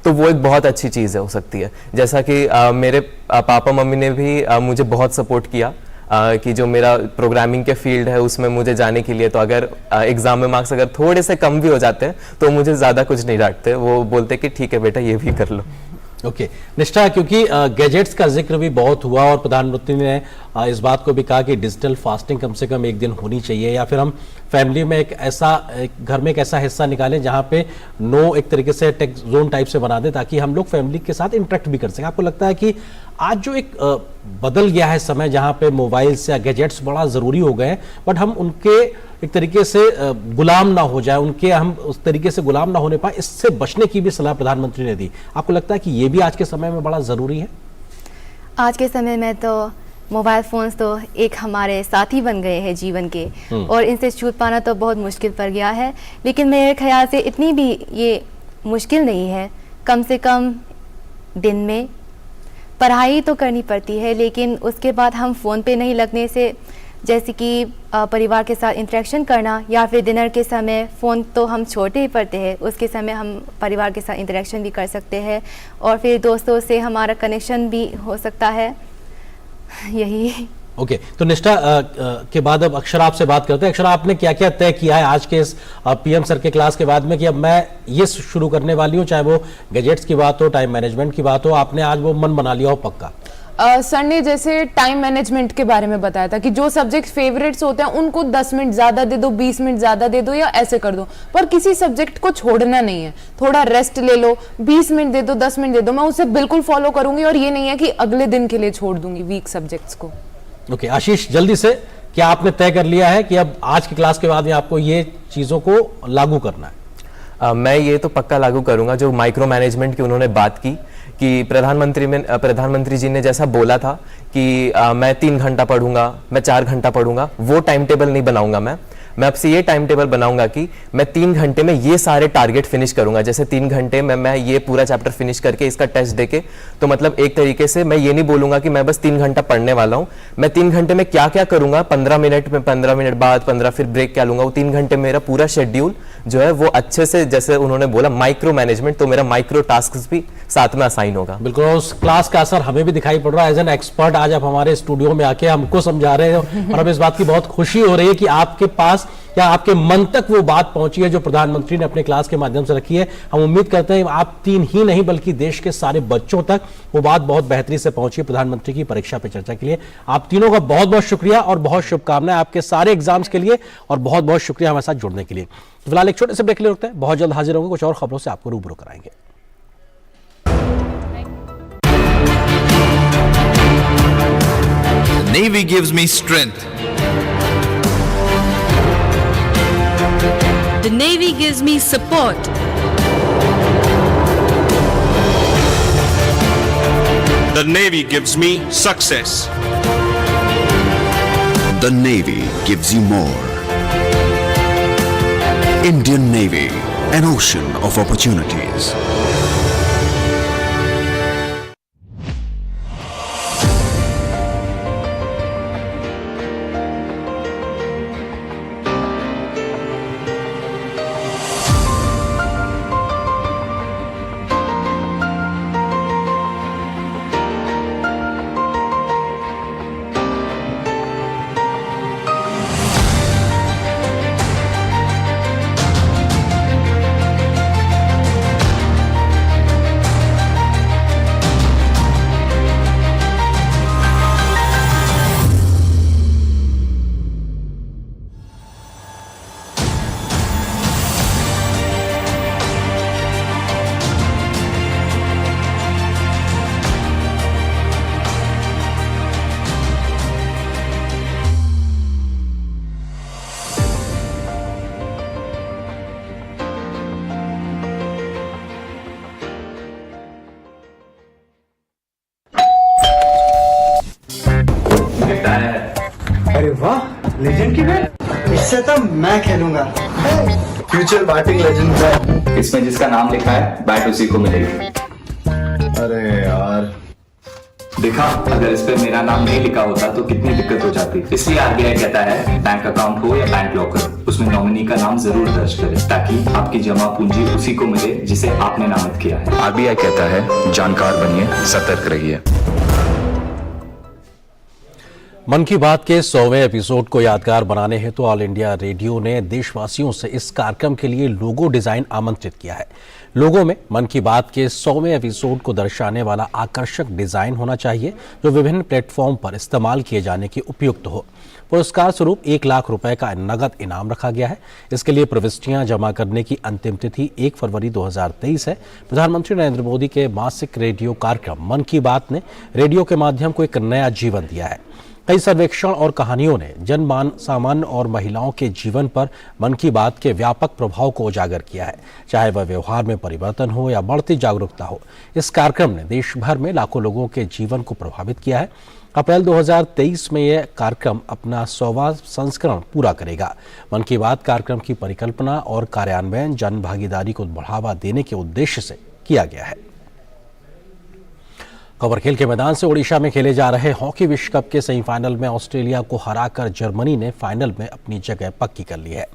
तो वो एक बहुत अच्छी चीज़ हो सकती है। जैसा कि मेरे पापा मम्मी ने भी मुझे बहुत सपोर्ट किया कि जो मेरा प्रोग्रामिंग के फील्ड है उसमें मुझे जाने के लिए, तो अगर एग्जाम में मार्क्स अगर थोड़े से कम भी हो जाते हैं तो मुझे ज़्यादा कुछ नहीं डांटते, वो बोलते कि ठीक है बेटा ये भी कर लो। ओके निष्ठा, क्योंकि गैजेट्स का जिक्र भी बहुत हुआ और प्रधानमंत्री ने इस बात को भी कहा कि डिजिटल फास्टिंग कम से कम एक दिन होनी चाहिए, या फिर हम फैमिली में एक घर में एक ऐसा हिस्सा निकालें जहां पे नो एक तरीके से टेक जोन टाइप से बना दें ताकि हम लोग फैमिली के साथ इंटरेक्ट भी कर सकें। आपको लगता है कि आज जो एक बदल गया है समय, जहां पे मोबाइल्स या गैजेट्स बड़ा ज़रूरी हो गए हैं, बट हम उनके एक तरीके से गुलाम ना हो जाए, उनके हम उस तरीके से गुलाम ना होने पाए, इससे बचने की भी सलाह प्रधानमंत्री ने दी। आपको लगता है कि ये भी आज के समय में बड़ा ज़रूरी है? आज के समय में तो मोबाइल फ़ोन्स तो एक हमारे साथी बन गए हैं जीवन के, और इनसे छूट पाना तो बहुत मुश्किल पड़ गया है। लेकिन मेरे ख्याल से इतनी भी ये मुश्किल नहीं है। कम से कम दिन में पढ़ाई तो करनी पड़ती है, लेकिन उसके बाद हम फ़ोन पे नहीं लगने से, जैसे कि परिवार के साथ इंटरेक्शन करना, या फिर डिनर के समय फ़ोन तो हम छोड़ते ही पड़ते हैं, उसके समय हम परिवार के साथ इंटरेक्शन भी कर सकते हैं, और फिर दोस्तों से हमारा कनेक्शन भी हो सकता है। यही। ओके तो निष्ठा के बाद अब अक्षरा आपसे बात करते हैं। अक्षरा, आपने क्या क्या तय किया है आज के इस पीएम सर के क्लास के बाद में कि अब मैं ये शुरू करने वाली हूँ, चाहे वो गैजेट्स की बात हो, टाइम मैनेजमेंट की बात हो, आपने आज वो मन बना लिया हो पक्का? सर ने जैसे टाइम मैनेजमेंट के बारे में बताया था कि जो सब्जेक्ट फेवरेट्स होते हैं उनको 10 मिनट ज्यादा दे दो, 20 मिनट ज्यादा दे दो, या ऐसे कर दो, पर किसी सब्जेक्ट को छोड़ना नहीं है। थोड़ा रेस्ट ले लो, 20 मिनट दे दो, 10 मिनट दे दो, मैं उसे बिल्कुल फॉलो करूंगी, और ये नहीं है कि अगले दिन के लिए छोड़ दूंगी वीक सब्जेक्ट्स को। ओके आशीष, जल्दी से, क्या आपने तय कर लिया है कि अब आज की क्लास के बाद में आपको ये चीजों को लागू करना है? मैं ये तो पक्का लागू करूंगा जो माइक्रो मैनेजमेंट की उन्होंने बात की कि प्रधानमंत्री जी ने जैसा बोला था कि मैं 3 घंटा पढ़ूंगा, मैं 4 घंटा पढ़ूंगा, वो टाइम टेबल नहीं बनाऊंगा मैं। मैं अब से ये टाइम टेबल बनाऊंगा कि मैं 3 घंटे में ये सारे टारगेट फिनिश करूंगा। जैसे 3 घंटे में मैं ये पूरा चैप्टर फिनिश करके इसका टेस्ट देके, तो मतलब एक तरीके से मैं ये नहीं बोलूंगा कि मैं बस 3 घंटा पढ़ने वाला हूं, मैं 3 घंटे में क्या क्या करूंगा, 15 मिनट में 15 मिनट बाद 15 फिर ब्रेक क्या लूंगा, वो 3 घंटे मेरा पूरा शेड्यूल जो है वो अच्छे से, जैसे उन्होंने बोला माइक्रो मैनेजमेंट, तो मेरा माइक्रो टास्क भी साथ में असाइन होगा। बिल्कुल, उस क्लास का असर हमें भी दिखाई पड़ रहा है। एज एन एक्सपर्ट आज आप हमारे स्टूडियो में आके हमको समझा रहे हो और हमें इस बात की बहुत खुशी हो रही है कि आपके पास या आपके मन तक वो बात पहुंची है जो प्रधानमंत्री ने अपने क्लास के माध्यम से रखी है। हम उम्मीद करते हैं आप 3 ही नहीं बल्कि देश के सारे बच्चों तक वो बात बहुत बेहतरी से पहुंची है प्रधानमंत्री की परीक्षा पे चर्चा के लिए। आप तीनों का बहुत बहुत शुक्रिया और बहुत शुभकामनाएं आपके सारे एग्जाम्स के लिए और बहुत बहुत शुक्रिया हमारे साथ जुड़ने के लिए। फिलहाल एक छोटे से ब्रेक के लिए रुकते हैं, बहुत जल्द हाजिर होंगे कुछ और खबरों से आपको रूबरू कराएंगे। Navy gives me strength. The Navy gives me support. The Navy gives me success. The Navy gives you more. Indian Navy, an ocean of opportunities. अरे वाह, लेजेंड की बैट, इससे तो मैं खेलूंगा। फ्यूचर बैटिंग लेजेंड है। इसमें जिसका नाम लिखा है बैट उसी को मिलेगी। अरे यार, देखा, अगर इस पे मेरा नाम नहीं लिखा होता तो कितनी दिक्कत हो जाती। इसलिए आरबीआई कहता है बैंक अकाउंट हो या बैंक लॉकर, उसमें नॉमिनी का नाम जरूर दर्ज करें ताकि आपकी जमा पूंजी उसी को मिले जिसे आपने नामित किया है। आरबीआई कहता है जानकार बनिए, सतर्क रहिए। मन की बात के 100वें एपिसोड को यादगार बनाने हेतु ऑल इंडिया रेडियो ने देशवासियों से इस कार्यक्रम के लिए लोगो डिजाइन आमंत्रित किया है। लोगों में मन की बात के 100वें एपिसोड को दर्शाने वाला आकर्षक डिजाइन होना चाहिए जो विभिन्न प्लेटफॉर्म पर इस्तेमाल किए जाने के उपयुक्त हो। पुरस्कार स्वरूप 1 लाख रुपए का नगद इनाम रखा गया है। इसके लिए प्रविष्टियां जमा करने की अंतिम तिथि 1 फरवरी 2023 है। प्रधानमंत्री नरेंद्र मोदी के मासिक रेडियो कार्यक्रम मन की बात ने रेडियो के माध्यम को एक नया जीवन दिया है। कई सर्वेक्षण और कहानियों ने जनमान सामान्य और महिलाओं के जीवन पर मन की बात के व्यापक प्रभाव को उजागर किया है, चाहे वह व्यवहार में परिवर्तन हो या बढ़ती जागरूकता हो। इस कार्यक्रम ने देश भर में लाखों लोगों के जीवन को प्रभावित किया है। अप्रैल 2023 में यह कार्यक्रम अपना 100वां संस्करण पूरा करेगा। मन की बात कार्यक्रम की परिकल्पना और कार्यान्वयन जन भागीदारी को बढ़ावा देने के उद्देश्य से किया गया है। खबर खेल के मैदान से ओडिशा में खेले जा रहे हॉकी विश्व कप के सेमीफाइनल में ऑस्ट्रेलिया को हराकर जर्मनी ने फाइनल में अपनी जगह पक्की कर ली है।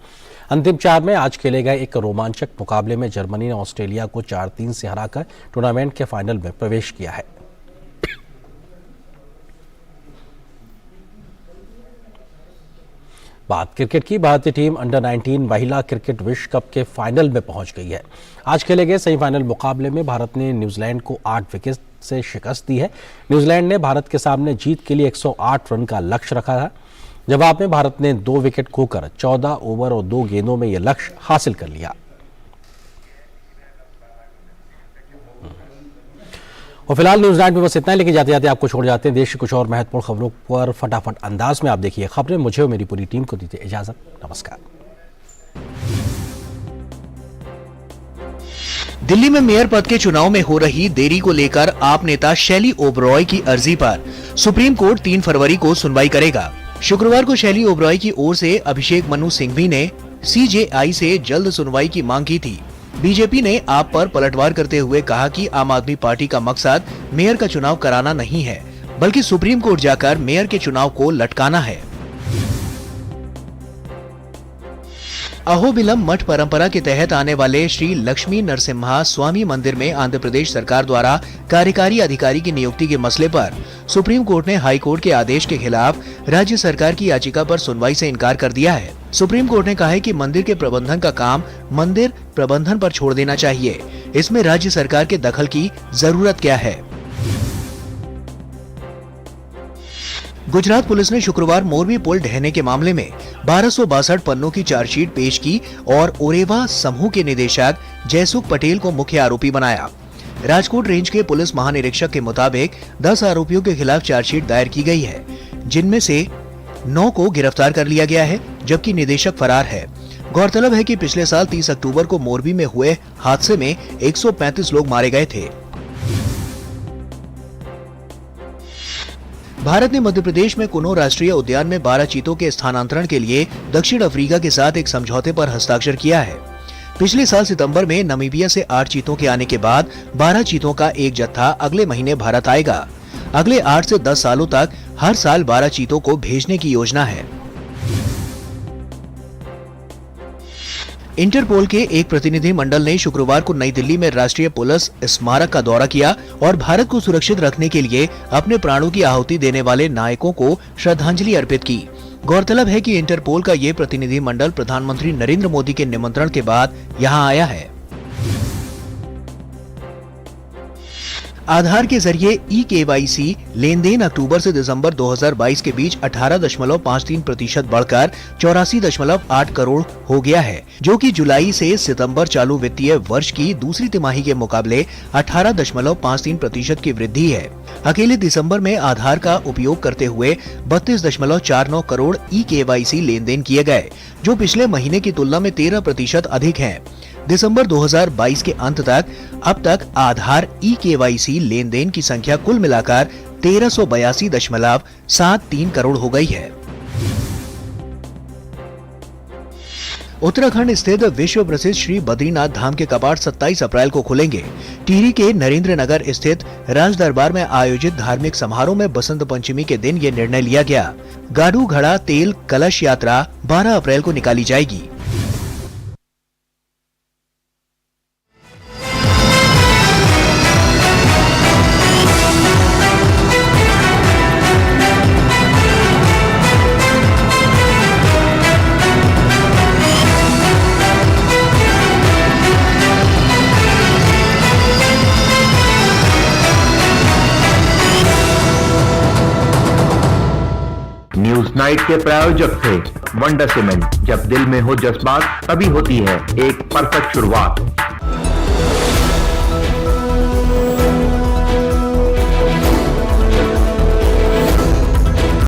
अंतिम 4 में आज खेले गए एक रोमांचक मुकाबले में जर्मनी ने ऑस्ट्रेलिया को 4-3 से हराकर टूर्नामेंट के फाइनल में प्रवेश किया है। बात क्रिकेट की, भारतीय टीम अंडर 19 महिला क्रिकेट विश्व कप के फाइनल में पहुंच गई है। आज खेले गए सेमीफाइनल मुकाबले में भारत ने न्यूजीलैंड को 8 विकेट से शिकस्त दी है। न्यूजीलैंड ने भारत के सामने जीत के लिए 108 रन का लक्ष्य रखा था। जवाब में भारत ने 2 विकेट खोकर 14 ओवर और 2 गेंदों में यह लक्ष्य हासिल कर लिया। और फिलहाल न्यूजीलैंड में बस इतना ही, लेकिन जाते जाते आपको छोड़ जाते हैं देश की कुछ और महत्वपूर्ण खबरों पर फटाफट अंदाज में आप देखिए खबरें। मुझे और मेरी पूरी टीम को दीजिए इजाजत। नमस्कार। दिल्ली में मेयर पद के चुनाव में हो रही देरी को लेकर आप नेता शैली ओबरॉय की अर्जी पर सुप्रीम कोर्ट 3 फरवरी को सुनवाई करेगा। शुक्रवार को शैली ओबरॉय की ओर से अभिषेक मनु सिंघवी ने CJI से जल्द सुनवाई की मांग की थी। बीजेपी ने आप पर पलटवार करते हुए कहा कि आम आदमी पार्टी का मकसद मेयर का चुनाव कराना नहीं है, बल्कि सुप्रीम कोर्ट जाकर मेयर के चुनाव को लटकाना है। अहोबिलम मठ परंपरा के तहत आने वाले श्री लक्ष्मी नरसिम्हा स्वामी मंदिर में आंध्र प्रदेश सरकार द्वारा कार्यकारी अधिकारी की नियुक्ति के मसले पर सुप्रीम कोर्ट ने हाई कोर्ट के आदेश के खिलाफ राज्य सरकार की याचिका पर सुनवाई से इनकार कर दिया है। सुप्रीम कोर्ट ने कहा है कि मंदिर के प्रबंधन का काम मंदिर प्रबंधन पर छोड़ देना चाहिए, इसमें राज्य सरकार के दखल की जरूरत क्या है। गुजरात पुलिस ने शुक्रवार मोरबी पुल ढहने के मामले में 1262 पन्नों की चार्जशीट पेश की और ओरेवा समूह के निदेशक जयसुख पटेल को मुख्य आरोपी बनाया। राजकोट रेंज के पुलिस महानिरीक्षक के मुताबिक 10 आरोपियों के खिलाफ चार्जशीट दायर की गई है, जिनमें से 9 को गिरफ्तार कर लिया गया है, जबकि निदेशक फरार है। गौरतलब है कि पिछले साल 30 अक्टूबर को मोरबी में हुए हादसे में 135 लोग मारे गए थे। भारत ने मध्य प्रदेश में कुनो राष्ट्रीय उद्यान में 12 चीतों के स्थानांतरण के लिए दक्षिण अफ्रीका के साथ एक समझौते पर हस्ताक्षर किया है। पिछले साल सितंबर में नामीबिया से 8 चीतों के आने के बाद 12 चीतों का एक जत्था अगले महीने भारत आएगा। अगले 8 से 10 सालों तक हर साल 12 चीतों को भेजने की योजना है। इंटरपोल के एक प्रतिनिधि मंडल ने शुक्रवार को नई दिल्ली में राष्ट्रीय पुलिस स्मारक का दौरा किया और भारत को सुरक्षित रखने के लिए अपने प्राणों की आहुति देने वाले नायकों को श्रद्धांजलि अर्पित की। गौरतलब है कि इंटरपोल का ये प्रतिनिधि मंडल प्रधानमंत्री नरेंद्र मोदी के निमंत्रण के बाद यहां आया है। आधार के जरिए eKYC लेन देन अक्टूबर से दिसंबर 2022 के बीच 18.53% बढ़कर 84.8 करोड़ हो गया है, जो कि जुलाई से सितंबर चालू वित्तीय वर्ष की दूसरी तिमाही के मुकाबले 18.53% की वृद्धि है। अकेले दिसंबर में आधार का उपयोग करते हुए 32.49 करोड़ eKYC लेन देन किए गए, जो पिछले महीने की तुलना में 13% अधिक है। दिसंबर 2022 के अंत तक अब तक आधार eKYC लेन देन की संख्या कुल मिलाकर 1382.73 करोड़ हो गई है। उत्तराखंड स्थित विश्व प्रसिद्ध श्री बद्रीनाथ धाम के कपाट 27 अप्रैल को खुलेंगे। टिहरी के नरेंद्र नगर स्थित राज दरबार में आयोजित धार्मिक समारोह में बसंत पंचमी के दिन ये निर्णय लिया गया। गाड़ू घड़ा तेल कलश यात्रा 12 अप्रैल को निकाली जाएगी। न्यूज नाइट के प्रायोजक थे वंडर सीमेंट। जब दिल में हो जज्बात तभी होती है एक परफेक्ट शुरुआत।